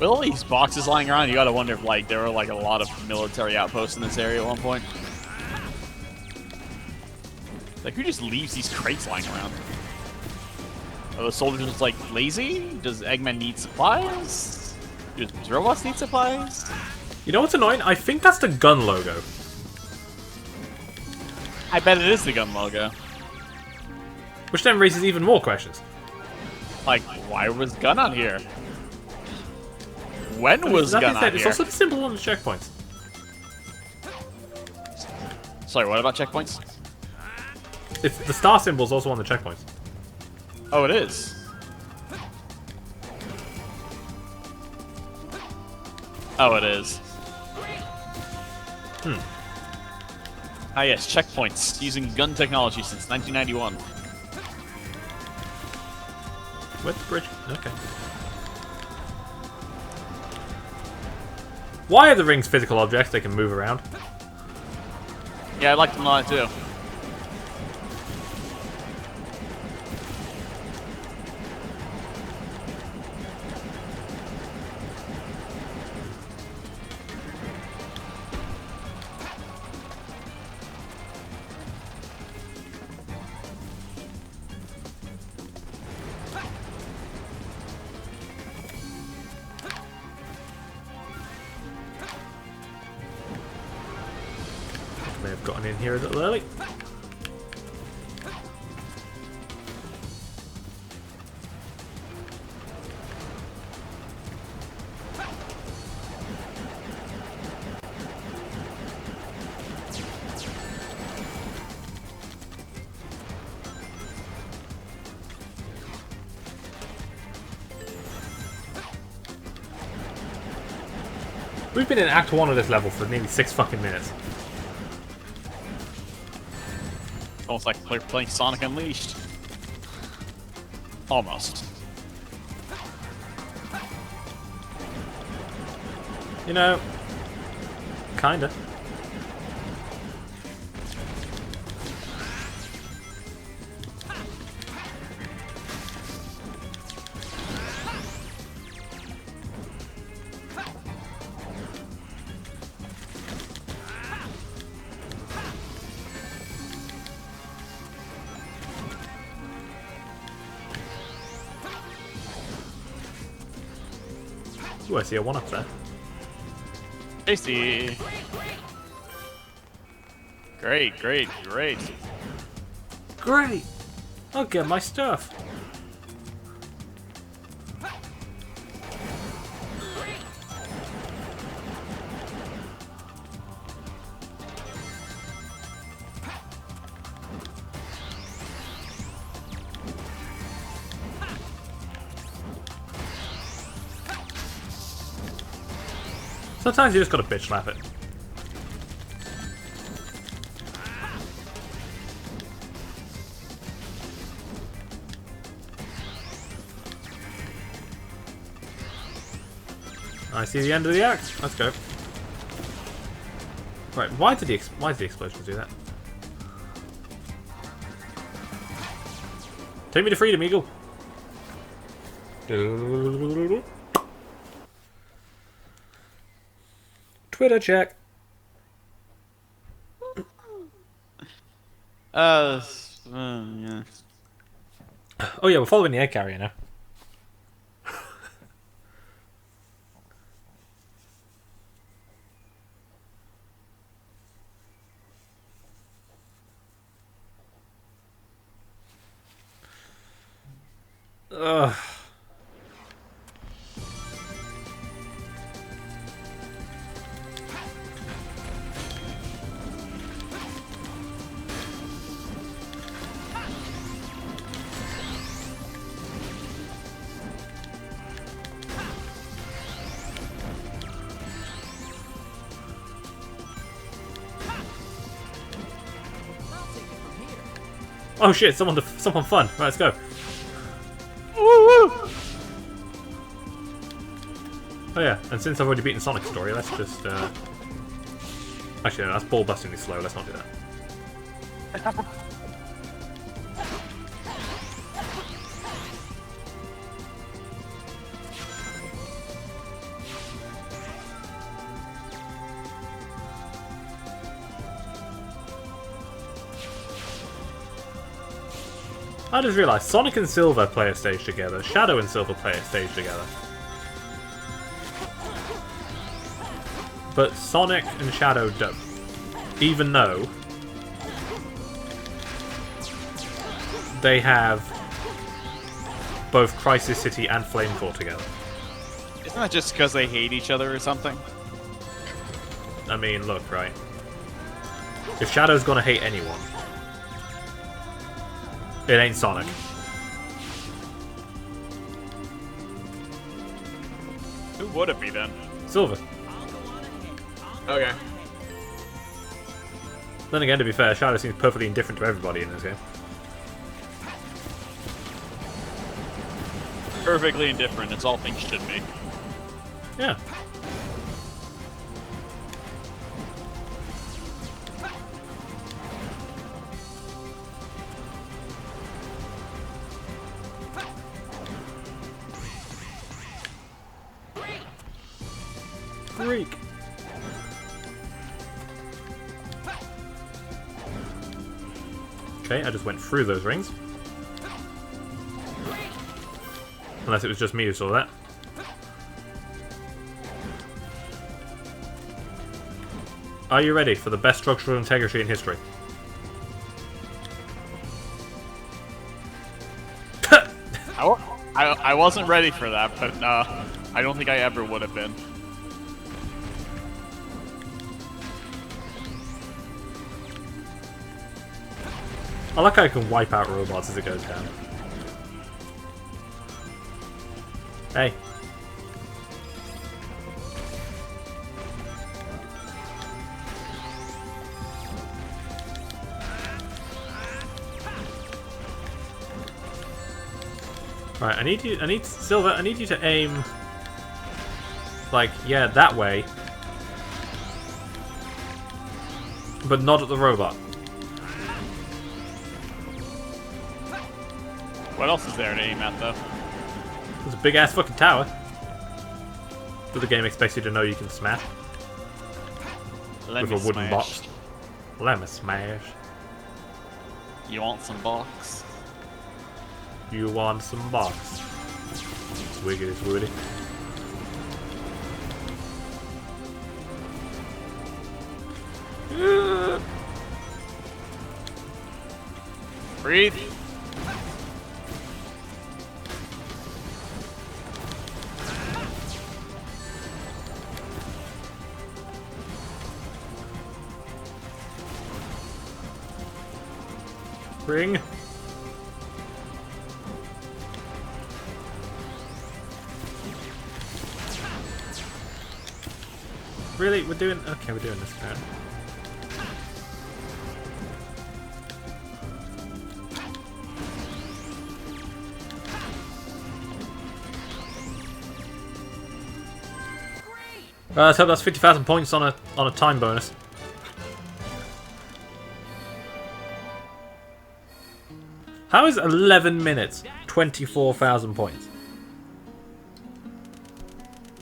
With all these boxes lying around, you gotta wonder if like there were like a lot of military outposts in this area at one point. Like, who just leaves these crates lying around? Are the soldiers just like lazy? Does Eggman need supplies? Do robots need supplies? You know what's annoying? I think that's the gun logo. I bet it is the gun logo. Which then raises even more questions. Like, why was gun on here? When was That gun being on said, it's here? also the symbol on the checkpoints. Sorry, what about checkpoints? It's the star symbol's also on the checkpoints. Oh, it is. Oh, it is. Ah, yes, checkpoints using gun technology since 1991. Where's the bridge? Okay. Why are the rings physical objects? They can move around. Yeah, I like them a lot too. May have gotten in here a little early. We've been in Act 1 of this level for nearly 6 fucking minutes. Almost like playing Sonic Unleashed. Almost. You know, kinda. Ooh, I see a 1-up there. Tasty. Great, great, great. Great! I'll get my stuff. Sometimes you just gotta bitch slap it. I see the end of the act. Let's go. Right, why did the explosions do that? Take me to freedom, Eagle. Twitter check. Yeah. Oh yeah, we're following the egg carrier now. Ugh. Oh shit! Someone fun. Right, let's go. Oh yeah, and since I've already beaten Sonic's story, let's just actually no, that's ball bustingly slow. Let's not do that. I just realised Sonic and Silver play a stage together, Shadow and Silver play a stage together. But Sonic and Shadow don't. Even though they have both Crisis City and Flame Core together. Isn't that just because they hate each other or something? I mean, look, right? If Shadow's gonna hate anyone, it ain't Sonic. Who would it be then? Silver. Okay. Then again, to be fair, Shadow seems perfectly indifferent to everybody in this game. Perfectly indifferent, as all things should be. Yeah. shriek. Okay, I just went through those rings. Unless it was just me who saw that. Are you ready for the best structural integrity in history? I wasn't ready for that, but I don't think I ever would have been. I like how I can wipe out robots as it goes down. Hey. Right, I need Silver, I need you to aim, like, yeah, that way. But not at the robot. What else is there to aim at, though? There's a big-ass fucking tower that the game expects you to know you can smash. With a wooden box. Let me smash. You want some box? You want some box. Wiggity woody. Breathe. Ring. Really? We're doing... Okay, we're doing this now. Let's hope that's 50,000 points on a time bonus. How is 11 minutes 24,000 points?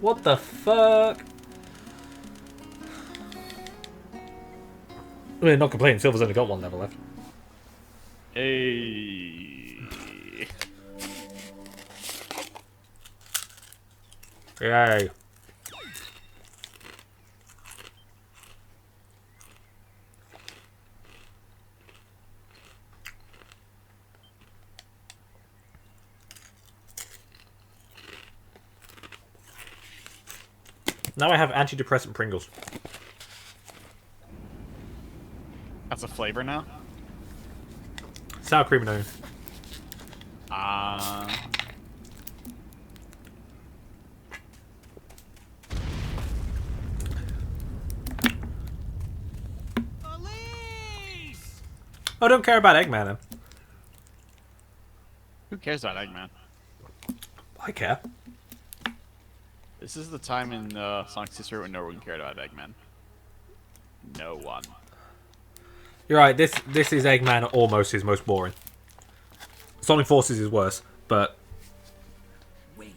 What the fuck? I mean, not complaining, Silver's only got one level left. Hey. Yay. Now I have antidepressant Pringles. That's a flavor now? Sour cream and onion. Elise! I don't care about Eggman then. Who cares about Eggman? I care. This is the time in Sonic's history when no one cared about Eggman. No one. You're right, this is Eggman almost his most boring. Sonic Forces is worse, but... Wait.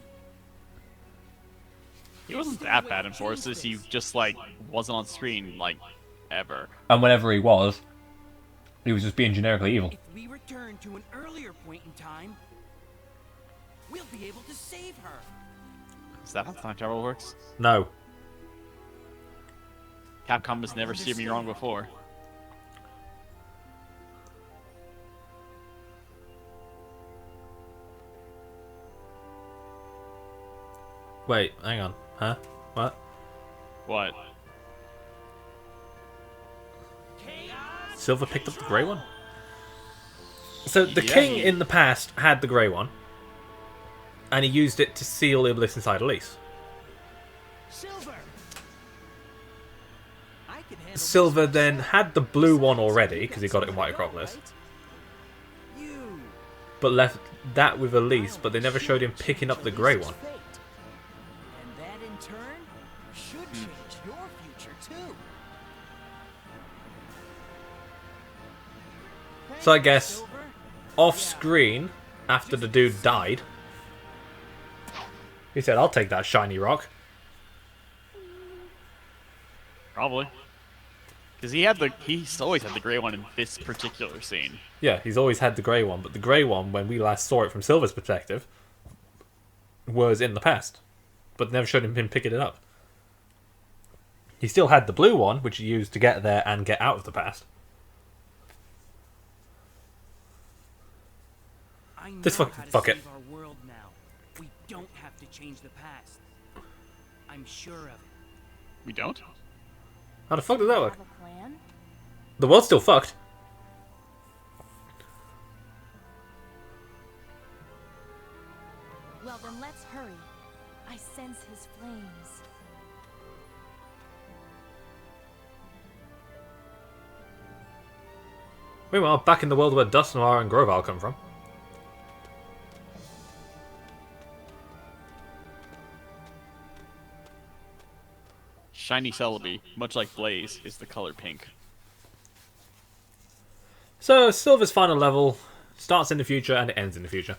He wasn't that bad in Forces, he just, like, wasn't on screen, like, ever. And whenever he was just being generically evil. If we return to an earlier point in time, we'll be able to save her. Is that how time travel works? No. Capcom has never steered me wrong before. Wait, hang on. Huh? What? What? Silver picked up the grey one? So the Yeah, king he- in the past had the grey one. And he used it to seal Iblis inside Elise. Silver. I can handle Silver this then myself. had the blue one already, Besides, because he got it in White you've got Acropolis. right. You. But left that with Elise, but they never showed him picking up the grey one. And that in turn should change your future too. So I guess, Silver? off screen, after the dude died, he said, I'll take that shiny rock. Probably. Because he's always had the gray one in this particular scene. Yeah, he's always had the grey one, but the grey one, when we last saw it from Silver's perspective, was in the past. But never showed him picking it up. He still had the blue one, which he used to get there and get out of the past. I know This how fuck to it. save our world now. We don't have to change the past. I'm sure of it. We don't? How the fuck does that work? Have a plan? The world's still fucked. Well, then let's hurry. I sense his flames. Meanwhile, back in the world where Dust Noir and Groval come from. Shiny Celebi, much like Blaze, is the color pink. So, Silver's final level starts in the future and it ends in the future.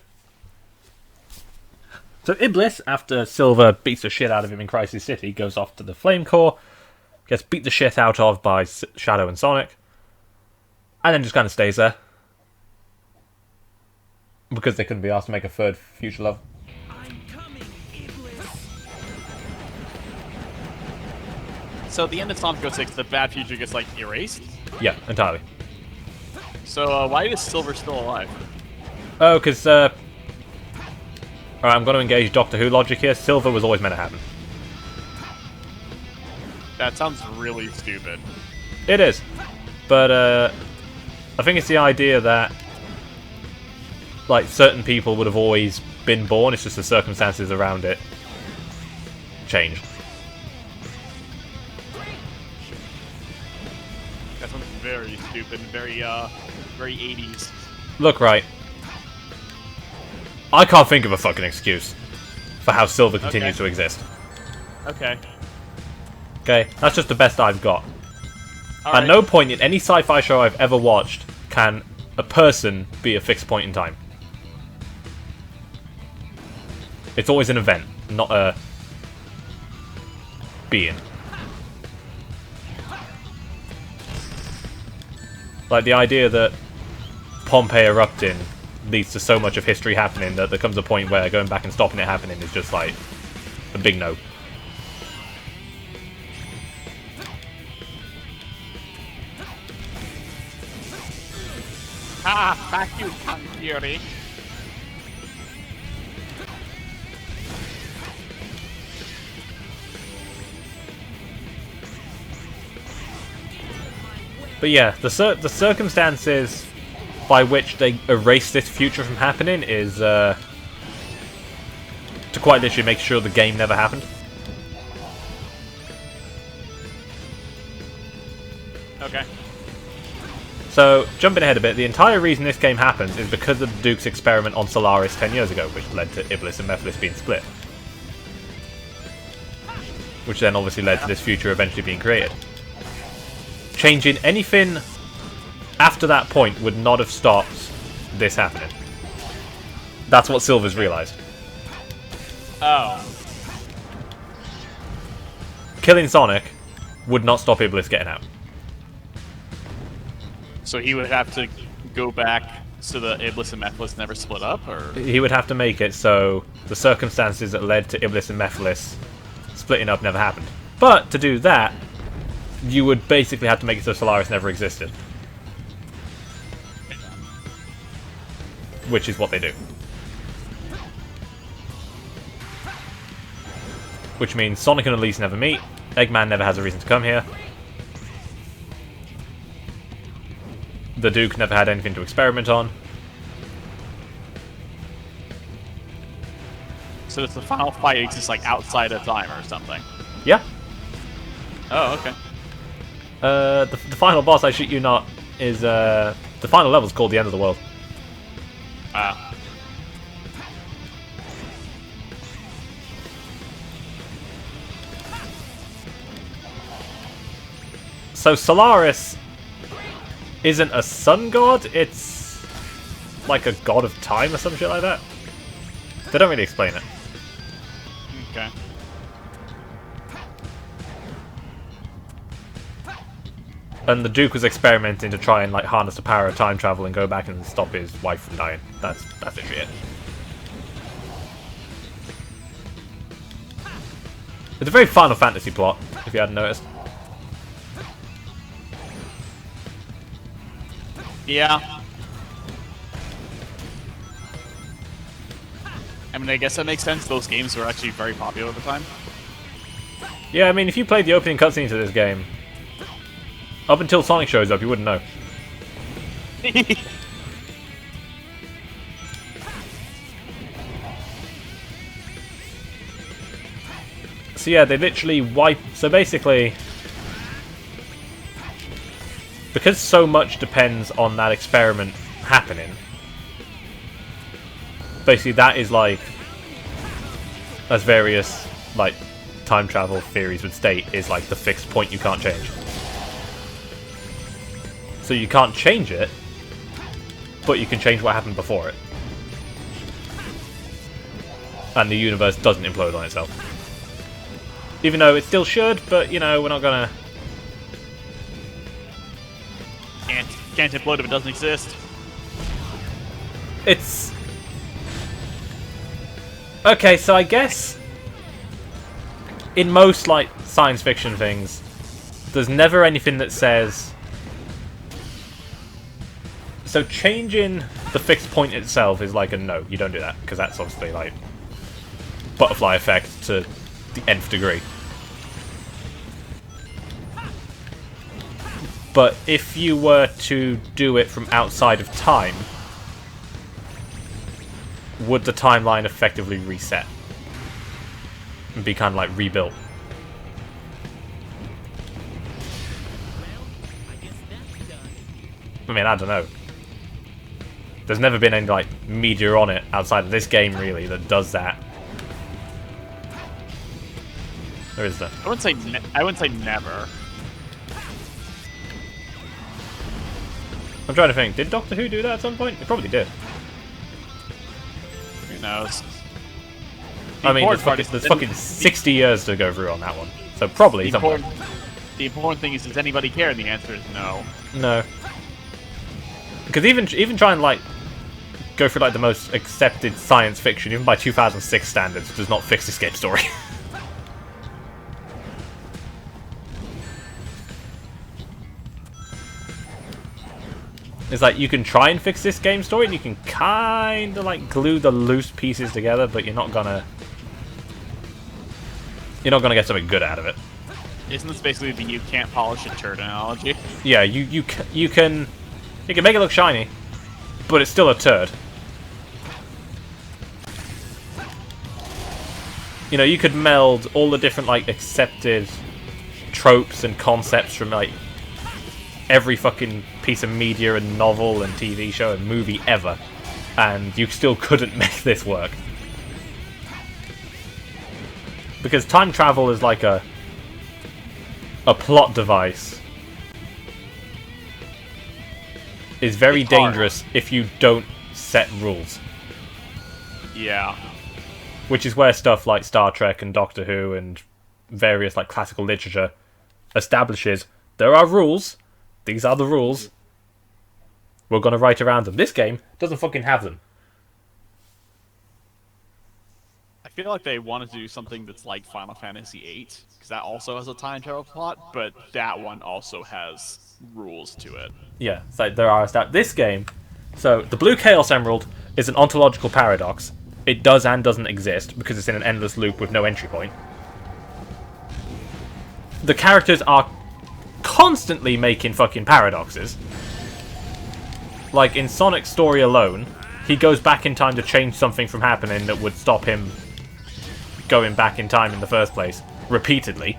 So Iblis, after Silver beats the shit out of him in Crisis City, goes off to the Flame Core, gets beat the shit out of by Shadow and Sonic, and then just kind of stays there. Because they couldn't be asked to make a third future level. I'm coming, Iblis. So at the end of Sonic 06, the bad future gets, like, erased? Yeah, entirely. So why is Silver still alive? Oh, because, alright, I'm going to engage Doctor Who logic here. Silver was always meant to happen. That sounds really stupid. It is. But, I think it's the idea that, like, certain people would have always been born, it's just the circumstances around it changed. That sounds very stupid, very 80s. Look, right. I can't think of a fucking excuse for how Silver continues to exist. Okay. Okay? That's just the best I've got. All At right. no point in any sci-fi show I've ever watched can a person be a fixed point in time. It's always an event, not a being. Like the idea that Pompeii erupting leads to so much of history happening that there comes a point where going back and stopping it happening is just like a big no. Ah, back you, Kung Fury. But yeah, the circumstances by which they erase this future from happening is to quite literally make sure the game never happened. Okay. So, jumping ahead a bit, the entire reason this game happens is because of the Duke's experiment on Solaris 10 years ago, which led to Iblis and Mephiles being split. Which then obviously led to this future eventually being created. Changing anything after that point would not have stopped this happening. That's what Silver's realised. Oh. Killing Sonic would not stop Iblis getting out. So he would have to go back so the Iblis and Mephiles never split up, or? He would have to make it so the circumstances that led to Iblis and Mephiles splitting up never happened. But to do that, you would basically have to make it so Solaris never existed. Which is what they do. Which means Sonic and Elise never meet, Eggman never has a reason to come here, the Duke never had anything to experiment on. So does the final fight exist like outside of time or something? Yeah. Oh, okay. The final boss, I shit you not, is the final level's called the End of the World. Ah. So Solaris isn't a sun god, it's like a god of time or some shit like that. They don't really explain it. Okay. And the Duke was experimenting to try and like harness the power of time travel and go back and stop his wife from dying. That's literally it. It's a very Final Fantasy plot, if you hadn't noticed. Yeah. I mean, I guess that makes sense. Those games were actually very popular at the time. Yeah, I mean, if you played the opening cutscene to this game, up until Sonic shows up, you wouldn't know. So yeah, they literally wipe... So basically, because so much depends on that experiment happening, basically that is like, as various like time travel theories would state, is like the fixed point you can't change. So you can't change it, but you can change what happened before it. And the universe doesn't implode on itself. Even though it still should, but, you know, we're not gonna... Can't implode if it doesn't exist. It's... Okay, so I guess... in most, like, science fiction things, there's never anything that says... So changing the fixed point itself is like a no, you don't do that, because that's obviously, like, butterfly effect to the nth degree. But if you were to do it from outside of time, would the timeline effectively reset? And be kind of like rebuilt? I mean, I don't know. There's never been any, like, media on it outside of this game, really, that does that. Or is there? I wouldn't say never. I'm trying to think. Did Doctor Who do that at some point? It probably did. Who knows? I mean, there's fucking 60 years to go through on that one. So probably somewhere. The important thing is, does anybody care? And the answer is no. No. Because even trying to, like, go through, like, the most accepted science fiction, even by 2006 standards, does not fix this game's story. It's like, you can try and fix this game story, and you can kind of, like, glue the loose pieces together, but you're not gonna get something good out of it. Isn't this basically the you can't polish a turd analogy? Yeah, you can make it look shiny, but it's still a turd. You know, you could meld all the different, like, accepted tropes and concepts from, like, every fucking piece of media and novel and TV show and movie ever, and you still couldn't make this work. Because time travel is like a plot device. Is very dangerous if you don't set rules. Yeah. Which is where stuff like Star Trek and Doctor Who and various, like, classical literature establishes there are rules. These are the rules. We're gonna write around them. This game doesn't fucking have them. I feel like they wanted to do something that's like Final Fantasy VIII, because that also has a time travel plot, but that one also has rules to it. Yeah, so there are this game. So the Blue Chaos Emerald is an ontological paradox. It does and doesn't exist because it's in an endless loop with no entry point. The characters are constantly making fucking paradoxes. Like, in Sonic's story alone, he goes back in time to change something from happening that would stop him going back in time in the first place, repeatedly.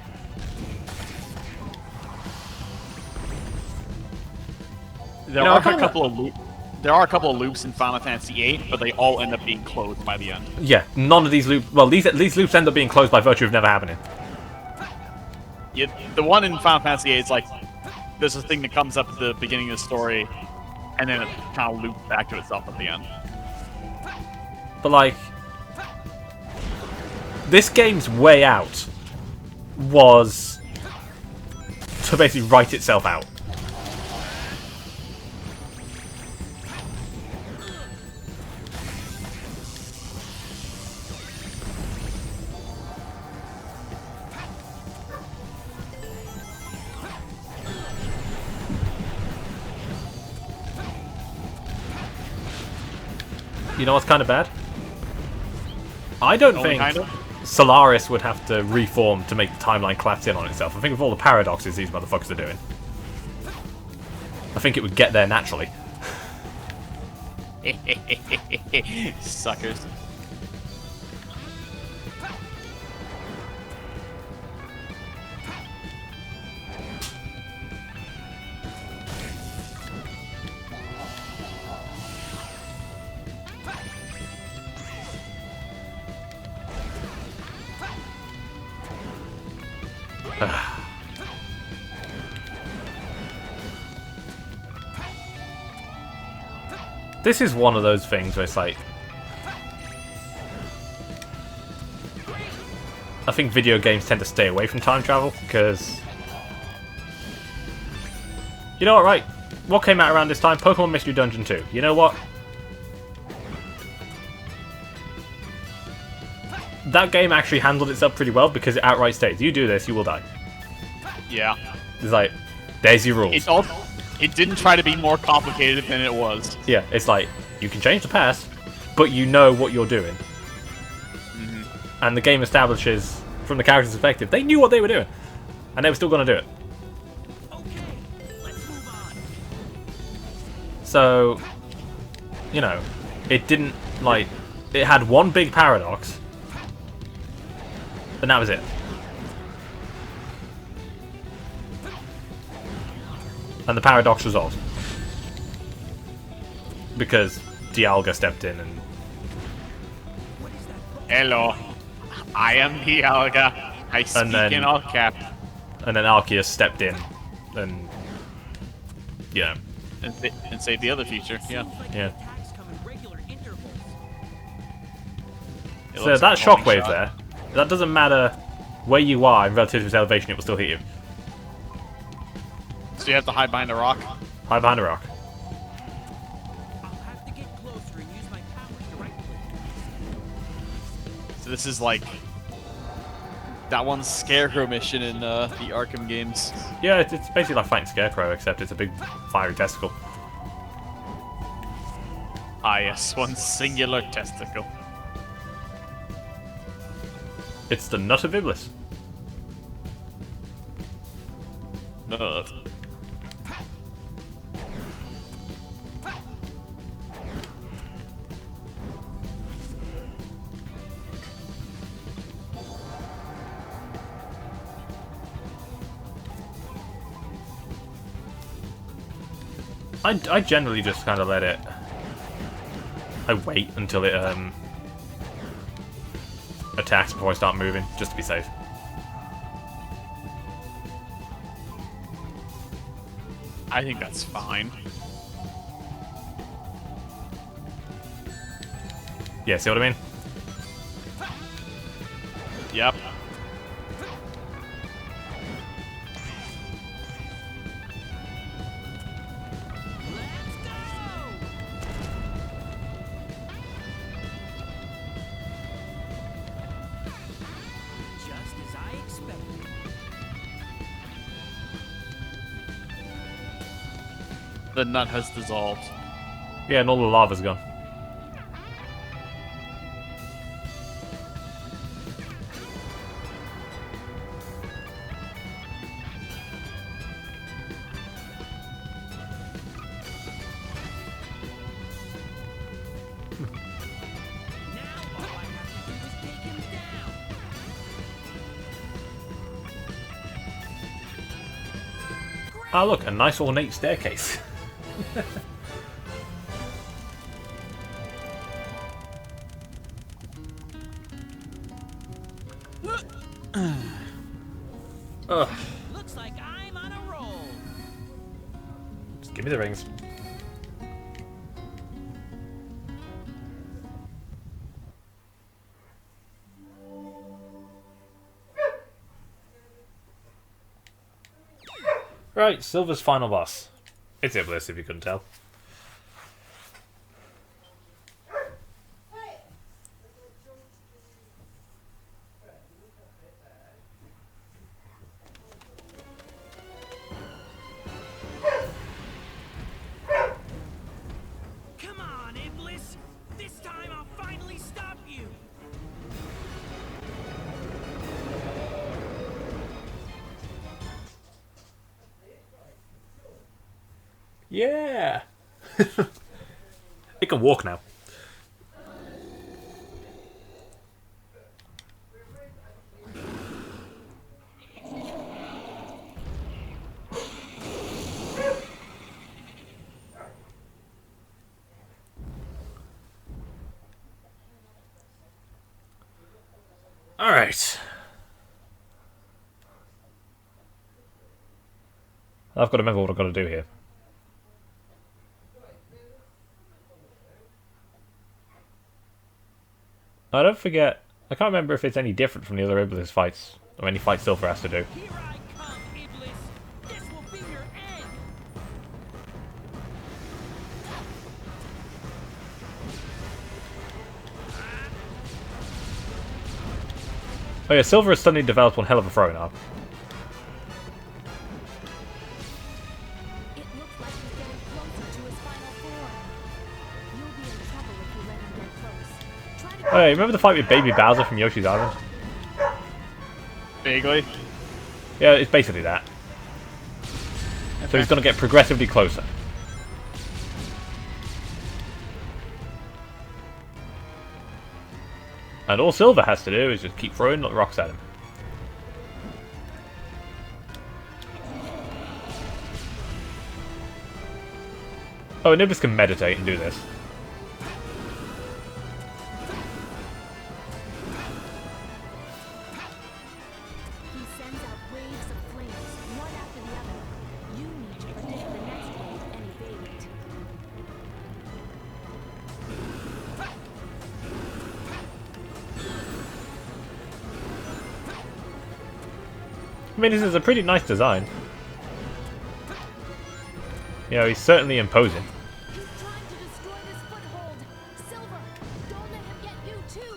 There are a couple of loops in Final Fantasy VIII, but they all end up being closed by the end. Yeah, none of these loops... Well, these loops end up being closed by virtue of never happening. Yeah, the one in Final Fantasy VIII is like, there's a thing that comes up at the beginning of the story, and then it kind of loops back to itself at the end. But, like, this game's way out was to basically write itself out. You know what's kind of bad? I don't Only think kind of? Solaris would have to reform to make the timeline collapse in on itself. I think with all the paradoxes these motherfuckers are doing, I think it would get there naturally. Suckers. This is one of those things where it's like, I think video games tend to stay away from time travel because, you know what, right? What came out around this time? Pokemon Mystery Dungeon 2. You know what? That game actually handled itself pretty well because it outright states, you do this, you will die. Yeah. It's like, there's your rules. It didn't try to be more complicated than it was. Yeah, it's like, you can change the past, but you know what you're doing. And the game establishes, from the character's perspective, they knew what they were doing. And they were still going to do it. Okay, let's move on. So, you know, it didn't, like, it had one big paradox, and that was it. And the paradox resolved. Because Dialga stepped in and... Hello. I am Dialga. I speak then- in all cap. And then Arceus stepped in and... Yeah. And save the other future. Yeah. Seems like Yeah. the attacks come in regular intervals. It So looks that like a homing shockwave shot. there, that doesn't matter where you are in relative to its elevation, it will still hit you. So you have to hide behind a rock. Hide behind a rock. I'll have to get closer and use my powers directly. So this is like that one Scarecrow mission in the Arkham games. Yeah, it's basically like fighting Scarecrow, except it's a big fiery testicle. Ah yes, one singular testicle. It's the Nut of Iblis. Nut. I generally just kind of let it... I wait until it attacks before I start moving, just to be safe. I think that's fine. Yeah, see what I mean? Yep. Let's go! Just as I expected. The nut has dissolved. Yeah, and all the lava's gone. Now all I have to do is take him down. Ah, look, a nice ornate staircase. Ugh, Looks like I'm on a roll. just give me the rings. Right, Silver's final boss. It's Iblis, if you couldn't tell. Come on, Iblis! This time Yeah! It can walk now. Alright. I've got to remember what I've got to do here. I don't forget. I can't remember if it's any different from the other Iblis fights, or any fight Silver has to do. Here I come, Iblis. This will be your end. Oh yeah, Silver has suddenly developed one hell of a throwing arm. It looks like he's getting closer to his final form. You'll be in trouble if you let him get close. Try to Oh yeah, remember the fight with Baby Bowser from Yoshi's Island? Vaguely. Yeah, it's basically that. So he's going to get progressively closer. And all Silver has to do is just keep throwing rocks at him. Oh, and Iblis can meditate and do this. He sends out waves of flames, one after the other. You need to predict the next wave and evade it. I mean, this is a pretty nice design. You know, he's certainly imposing. He's trying to destroy this foothold. Silver, don't let him get you too.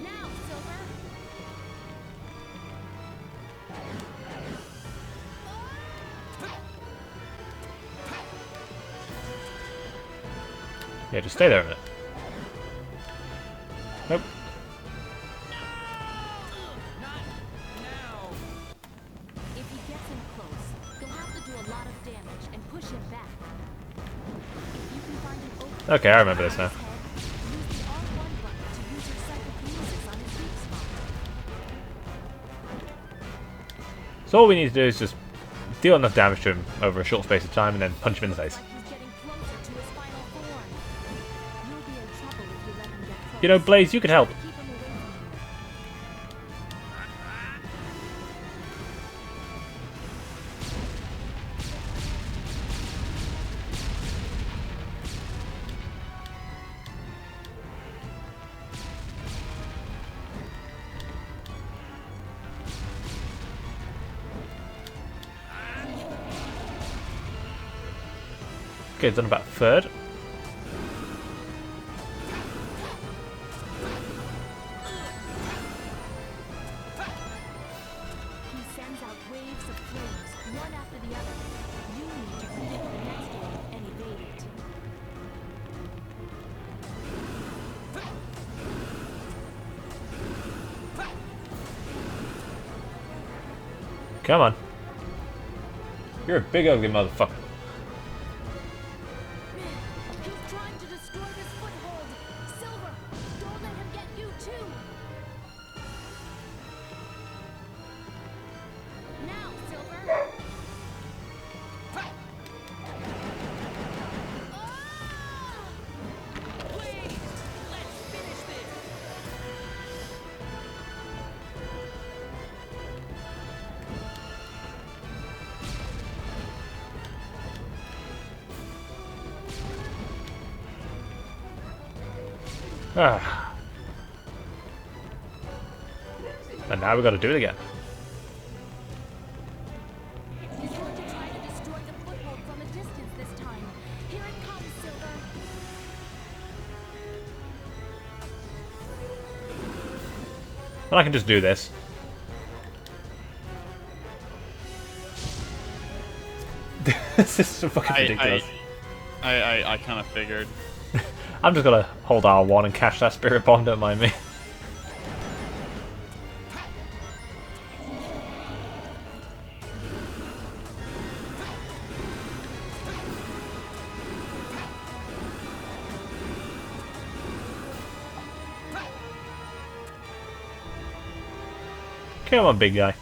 Now, Silver. Yeah, just stay there a minute. Nope. Not now. If he gets in close, you'll have to do a lot of damage and push him back. If you can find an opening Okay, I remember this now. in his head, use the R1 button to use your psychokinesis on his weak spot. So all we need to do is just deal enough damage to him over a short space of time and then punch him in the face. Like he's getting closer to his final form. You'll be in trouble if you let him get close. You know, Blaze, you could help. Keep him away from you. Okay, done about a third. He sends out waves of flames, one after the other. You need to predict the next wave and evade it. Come on. You're a big ugly motherfucker. He's trying to destroy this foothold. Silver, don't let him get you too. Now, Silver. Please, let's finish this. Ah. And now we've got to do it again. He's going to try to destroy the foothold from a distance this time. Here it comes, Silver. And I can just do this. This is so fucking ridiculous. I kind of figured. I'm just gonna hold R1 and cash that spirit bomb, don't mind me. Come on, big guy.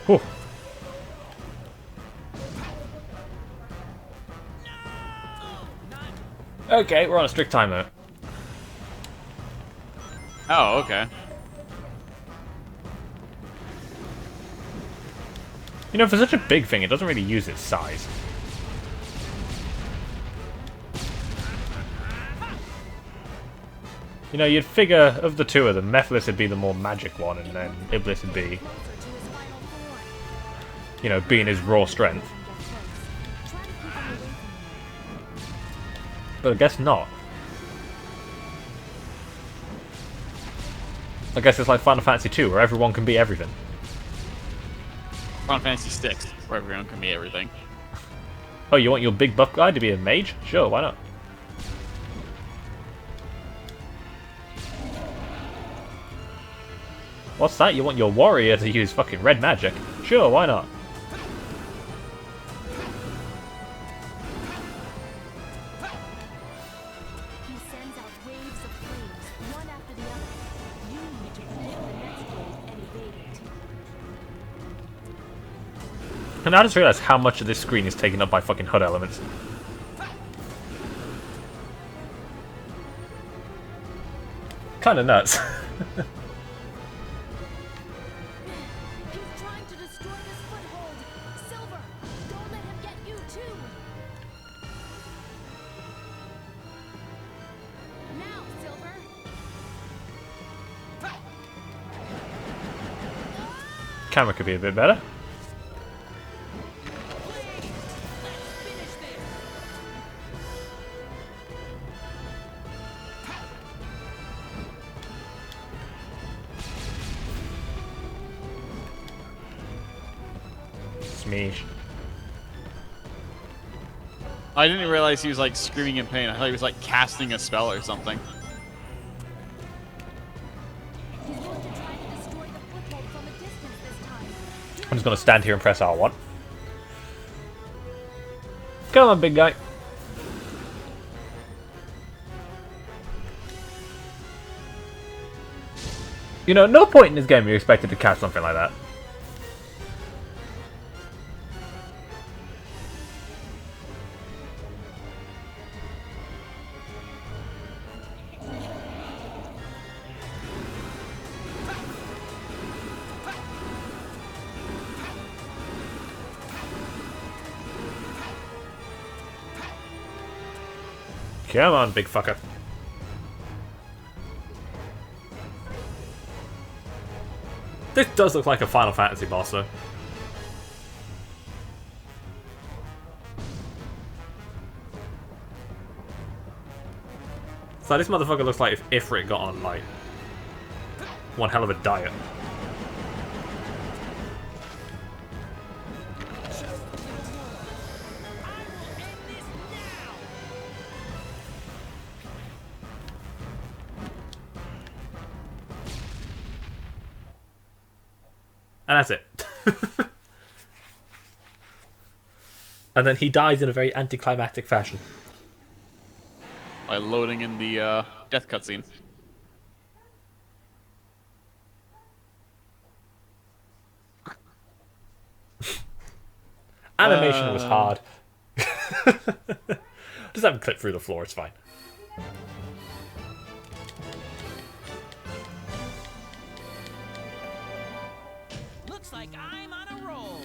Whew. Okay, we're on a strict time limit. Oh, okay. You know, for such a big thing, it doesn't really use its size. You know, you'd figure of the two of them, Mephiles would be the more magic one, and then Iblis would be, you know, being his raw strength. But I guess not. I guess it's like Final Fantasy 2, where everyone can be everything. Final Fantasy 6, where everyone can be everything. Oh, you want your big buff guy to be a mage? Sure, why not? What's that? You want your warrior to use fucking red magic? Sure, why not? He sends out waves of flames, one after the other. You need to predict the next wave and evade it. And I just realized how much of this screen is taken up by fucking HUD elements. Kinda nuts. He's trying to destroy this foothold. Silver, don't let him get you too. Now, Silver. Camera could be a bit better. Smeesh. I didn't realize he was like screaming in pain. I thought he was like casting a spell or something. He's going to try to destroy the foothold from a distance this time. I'm just gonna stand here and press R1. Come on, big guy. You know, no point in this game are you expected to catch something like that. Come on, big fucker. This does look like a Final Fantasy boss, though. So this motherfucker looks like if Ifrit got on, like, one hell of a diet. And that's it. And then he dies in a very anticlimactic fashion. By loading in the death cutscene. Animation was hard. Just have him clip through the floor, it's fine. Looks like I'm on a roll.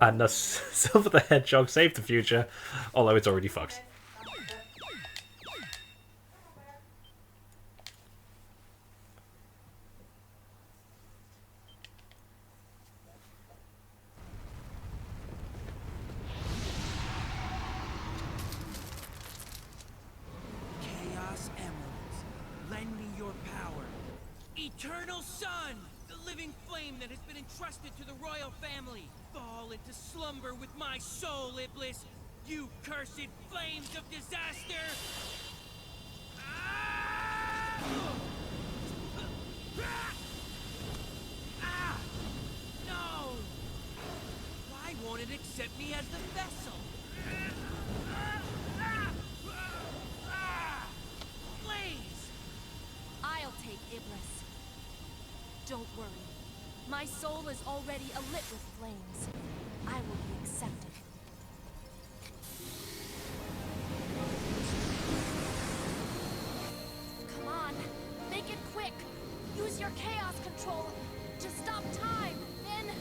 And the Silver the Hedgehog saved the future, although it's already fucked. Chaos Emeralds. son, the living flame that has been entrusted to the royal family. Fall into slumber with my soul, Iblis, you cursed flames of disaster! Ah! Ah! No! Why won't it accept me as the vessel? Blaze! I'll take Iblis. Don't worry. My soul is already alit with flames. I will be accepted. Come on, make it quick. Use your chaos control to stop time. Then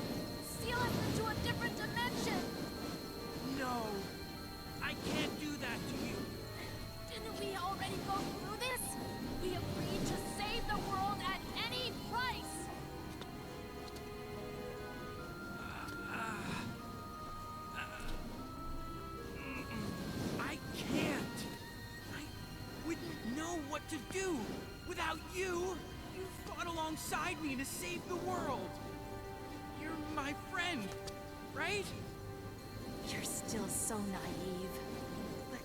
seal us into a different dimension. No! I can't do that to you! Didn't we already go through this? We agreed to save the world at any price. I can't! I wouldn't know what to do without you! You fought alongside me to save the world! You're my friend, right? You're still so naive. But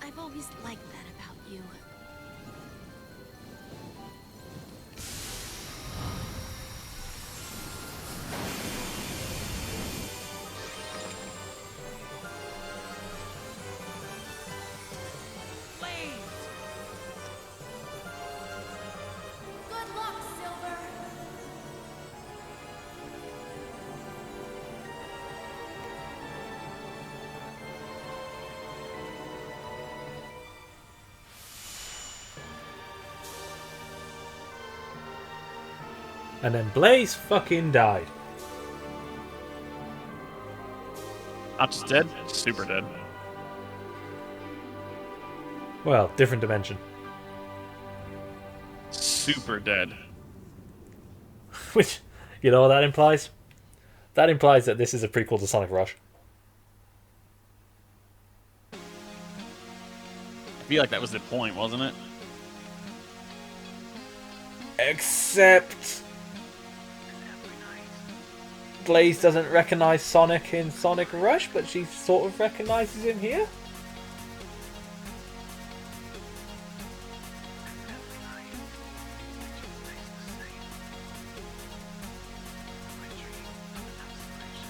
I've always liked that about you. Blaze! Good luck, Silver. And then Blaze fucking died. Not just dead, super dead. Well, different dimension. Super dead. Which, you know what that implies? That implies that this is a prequel to Sonic Rush. I feel like that was the point, wasn't it? Except Blaze doesn't recognize Sonic in Sonic Rush, but she sort of recognizes him here.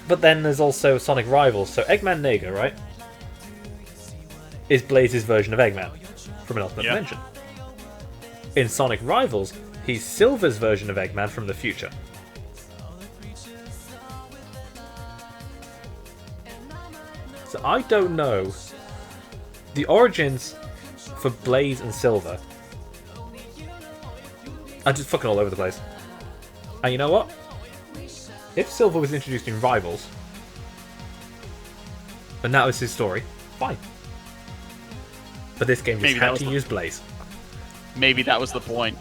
But then there's also Sonic Rivals, so Eggman Nega, right? Is Blaze's version of Eggman from an alternate dimension. In Sonic Rivals, he's Silver's version of Eggman from the future. So I don't know the origins for Blaze and Silver. I'm just fucking all over the place. And you know what? If Silver was introduced in Rivals, and that was his story, fine. But this game just Maybe that had was to the- use Blaze. Maybe that was the point.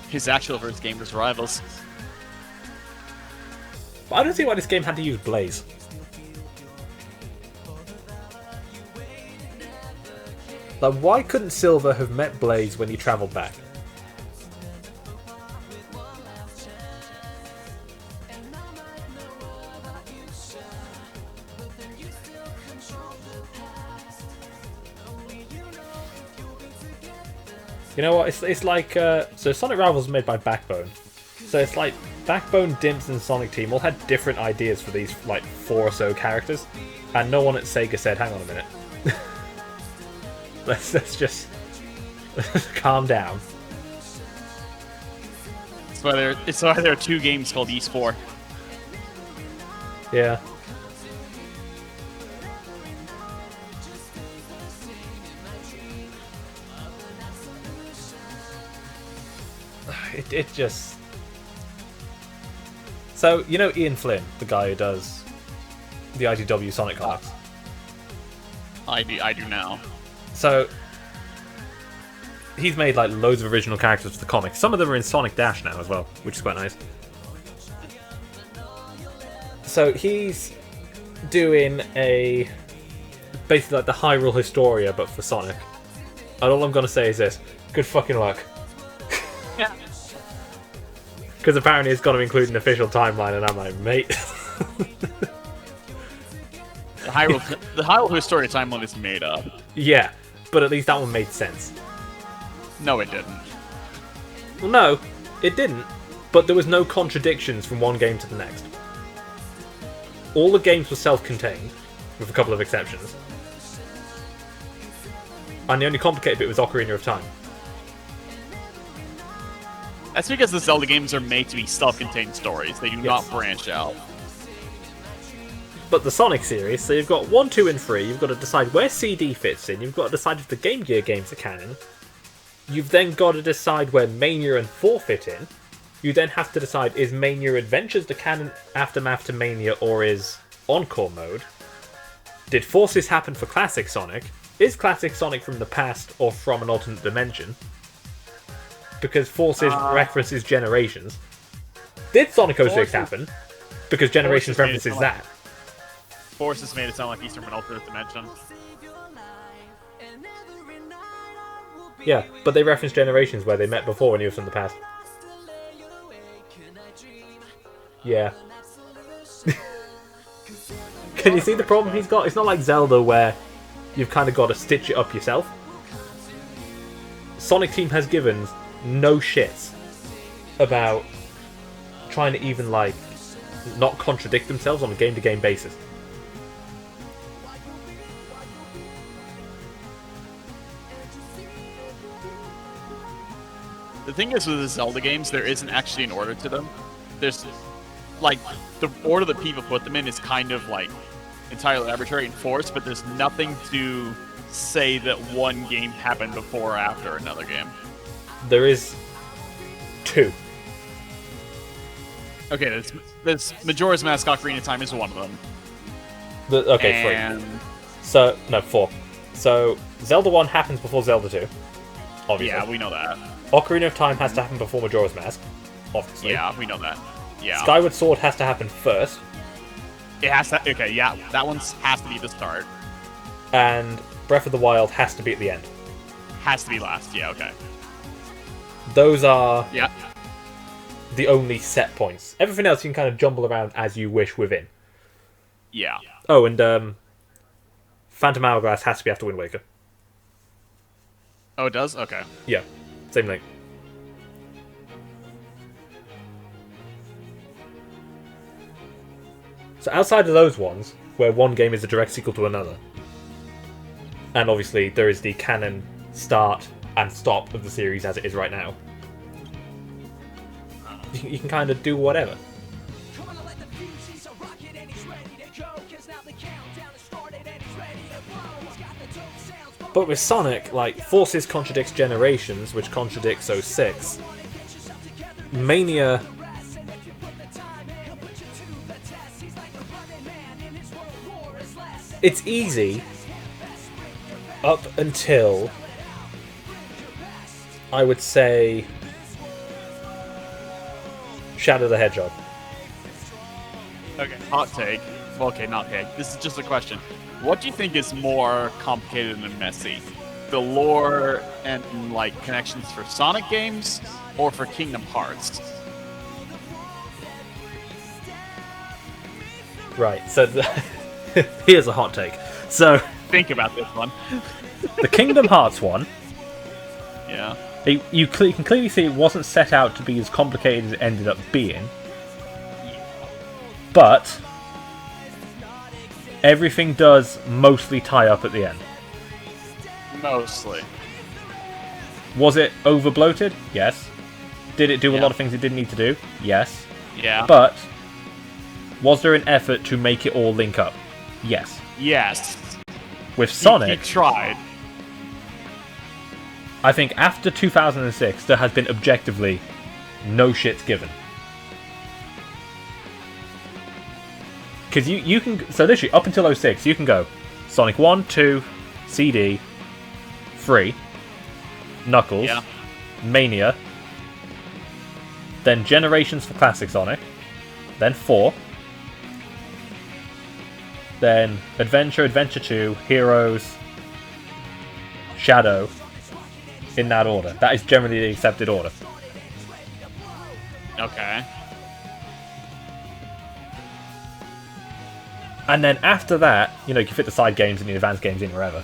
His actual first game was Rivals. But I don't see why this game had to use Blaze. Like, why couldn't Silver have met Blaze when he travelled back? You know what? It's like so Sonic Rivals was made by Backbone, so it's like Backbone, Dimps, and Sonic Team all had different ideas for these like 4 or so characters, and no one at Sega said, "Hang on a minute, let's just calm down." It's why there are 2 games called East 4. Yeah. It just... So, you know Ian Flynn, the guy who does the IDW Sonic comics? I do now. So, he's made like loads of original characters for the comics. Some of them are in Sonic Dash now as well, which is quite nice. So he's doing a... basically like the Hyrule Historia, but for Sonic. And all I'm going to say is this. Good fucking luck. Yeah. Because apparently it's got to include an official timeline, and I'm like, mate. The Hyrule Historia timeline is made up. Yeah, but at least that one made sense. No, it didn't. Well, no, it didn't. But there was no contradictions from one game to the next. All the games were self-contained, with a couple of exceptions. And the only complicated bit was Ocarina of Time. That's because the Zelda games are made to be self-contained stories. They do not branch out. But the Sonic series, so you've got 1, 2, and 3, you've got to decide where CD fits in, you've got to decide if the Game Gear games are canon, you've then got to decide where Mania and 4 fit in, you then have to decide, is Mania Adventures the canon aftermath to Mania, or is Encore mode? Did Forces happen for Classic Sonic? Is Classic Sonic from the past or from an alternate dimension? Because Forces references Generations. Did Sonic 06 happen? Because Generations references that. Forces made it sound like he's from an alternate dimension. Yeah, but they reference Generations where they met before and he was from the past. Yeah. Can you see the problem he's got? It's not like Zelda where you've kind of got to stitch it up yourself. Sonic Team has given no shits about trying to even, like, not contradict themselves on a game-to-game basis. The thing is with the Zelda games, there isn't actually an order to them. There's, like, the order that people put them in is kind of, like, entirely arbitrary and forced, but there's nothing to say that one game happened before or after another game. There is 2. Okay, there's Majora's Mask Ocarina of Time is one of them. Okay, 3. So, no, 4. So, Zelda 1 happens before Zelda 2. Obviously. Yeah, we know that. Ocarina of Time has to happen before Majora's Mask. Obviously. Yeah, we know that. Yeah. Skyward Sword has to happen first. It has to. Okay, yeah, that one has to be the start. And Breath of the Wild has to be at the end. Has to be last. Yeah. Okay. Those are Yeah. the only set points. Everything else you can kind of jumble around as you wish within. Yeah. Oh, and Phantom Hourglass has to be after Wind Waker. Oh, it does. Okay. Yeah, same thing. So outside of those ones, where one game is a direct sequel to another, and obviously there is the canon start and stop of the series as it is right now, you can kind of do whatever. But with Sonic, like, Forces contradicts Generations, which contradicts 06. Mania... It's easy up until, I would say, Shadow the Hedgehog. Okay. Hot take. Well, okay, not take. This is just a question. What do you think is more complicated and messy? The lore and, like, connections for Sonic games, or for Kingdom Hearts? Right, so here's a hot take. So, Think about this one. the Kingdom Hearts one, Yeah. you can clearly see it wasn't set out to be as complicated as it ended up being. But everything does mostly tie up at the end. Mostly. Was it over bloated? Yes. Did it do a Yeah. lot of things it didn't need to do? Yes. Yeah. But was there an effort to make it all link up? Yes. Yes. With Sonic, He tried. I think after 2006, there has been objectively no shits given. Because you can... So literally, up until 06, you can go Sonic 1, 2, CD, 3, Knuckles, Yeah. Mania, then Generations for Classic Sonic, then 4, then Adventure, Adventure 2, Heroes, Shadow, in that order. That is generally the accepted order. Okay. And then after that, you can fit the side games and the advanced games in wherever.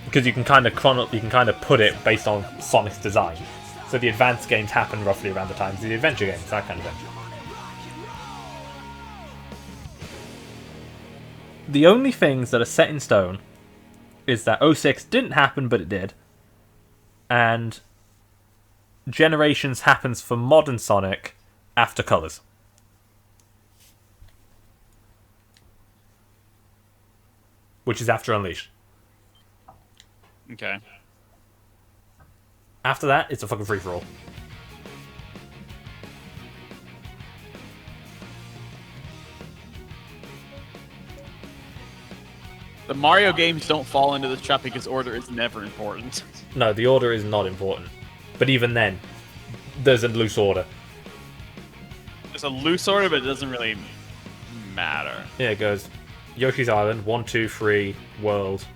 Because you can kind of put it based on Sonic's design. So the advanced games happen roughly around the times of the adventure games, that kind of thing. The only things that are set in stone is that 06 didn't happen, but it did. And Generations happens for modern Sonic after Colors. Which is after Unleashed. Okay. After that, it's a fucking free-for-all. The Mario games don't fall into this trap because order is never important. No, the order is not important. But even then, there's a loose order. There's a loose order, but it doesn't really matter. Yeah, it goes Yoshi's Island, 1, 2, 3, World,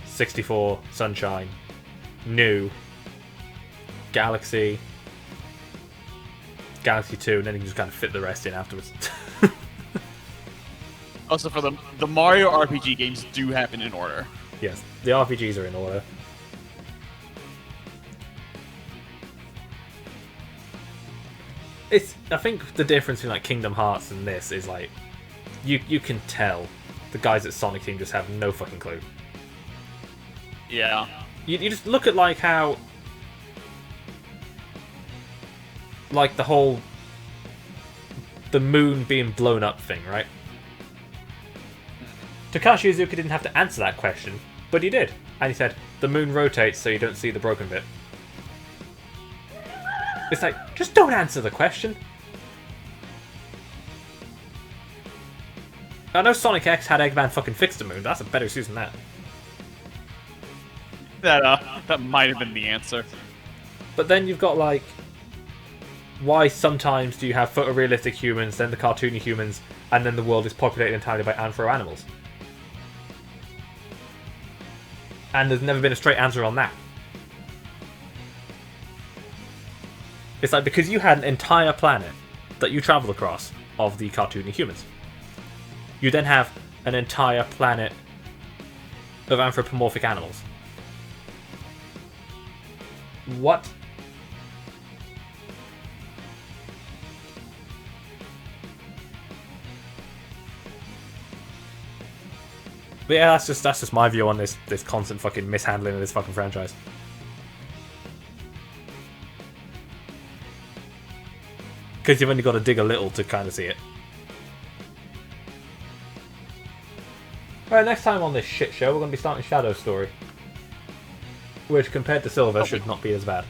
64, Sunshine, New, Galaxy, Galaxy 2, and then you can just kind of fit the rest in afterwards. Also, for the Mario RPG games do happen in order. Yes, the RPGs are in order. I think the difference between like Kingdom Hearts and this is like you can tell the guys at Sonic Team just have no fucking clue. Yeah. You just look at like how like the moon being blown up thing, right? Takashi Iizuka didn't have to answer that question, but he did. And he said, the moon rotates so you don't see the broken bit. It's like, just don't answer the question. I know Sonic X had Eggman fucking fix the moon. That's a better excuse than that. That might have been the answer. But then you've got, like, why sometimes do you have photorealistic humans, then the cartoony humans, and then the world is populated entirely by anthro animals? And there's never been a straight answer on that. It's like, because you had an entire planet that you travel across of the cartoony humans. You then have an entire planet of anthropomorphic animals. What? But yeah, that's just my view on this constant fucking mishandling of this fucking franchise. Because you've only got to dig a little to kind of see it. Alright, next time on this shit show, we're going to be starting Shadow's story. Which, compared to Silver, should not be as bad.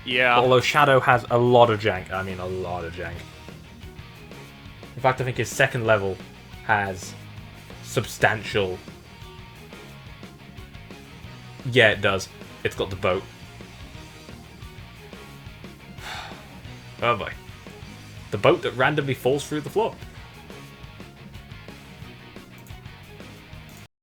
Yeah. Although Shadow has a lot of jank. I mean, a lot of jank. In fact, I think his second level has substantial... Yeah, it does. It's got the boat. Oh boy. The boat that randomly falls through the floor.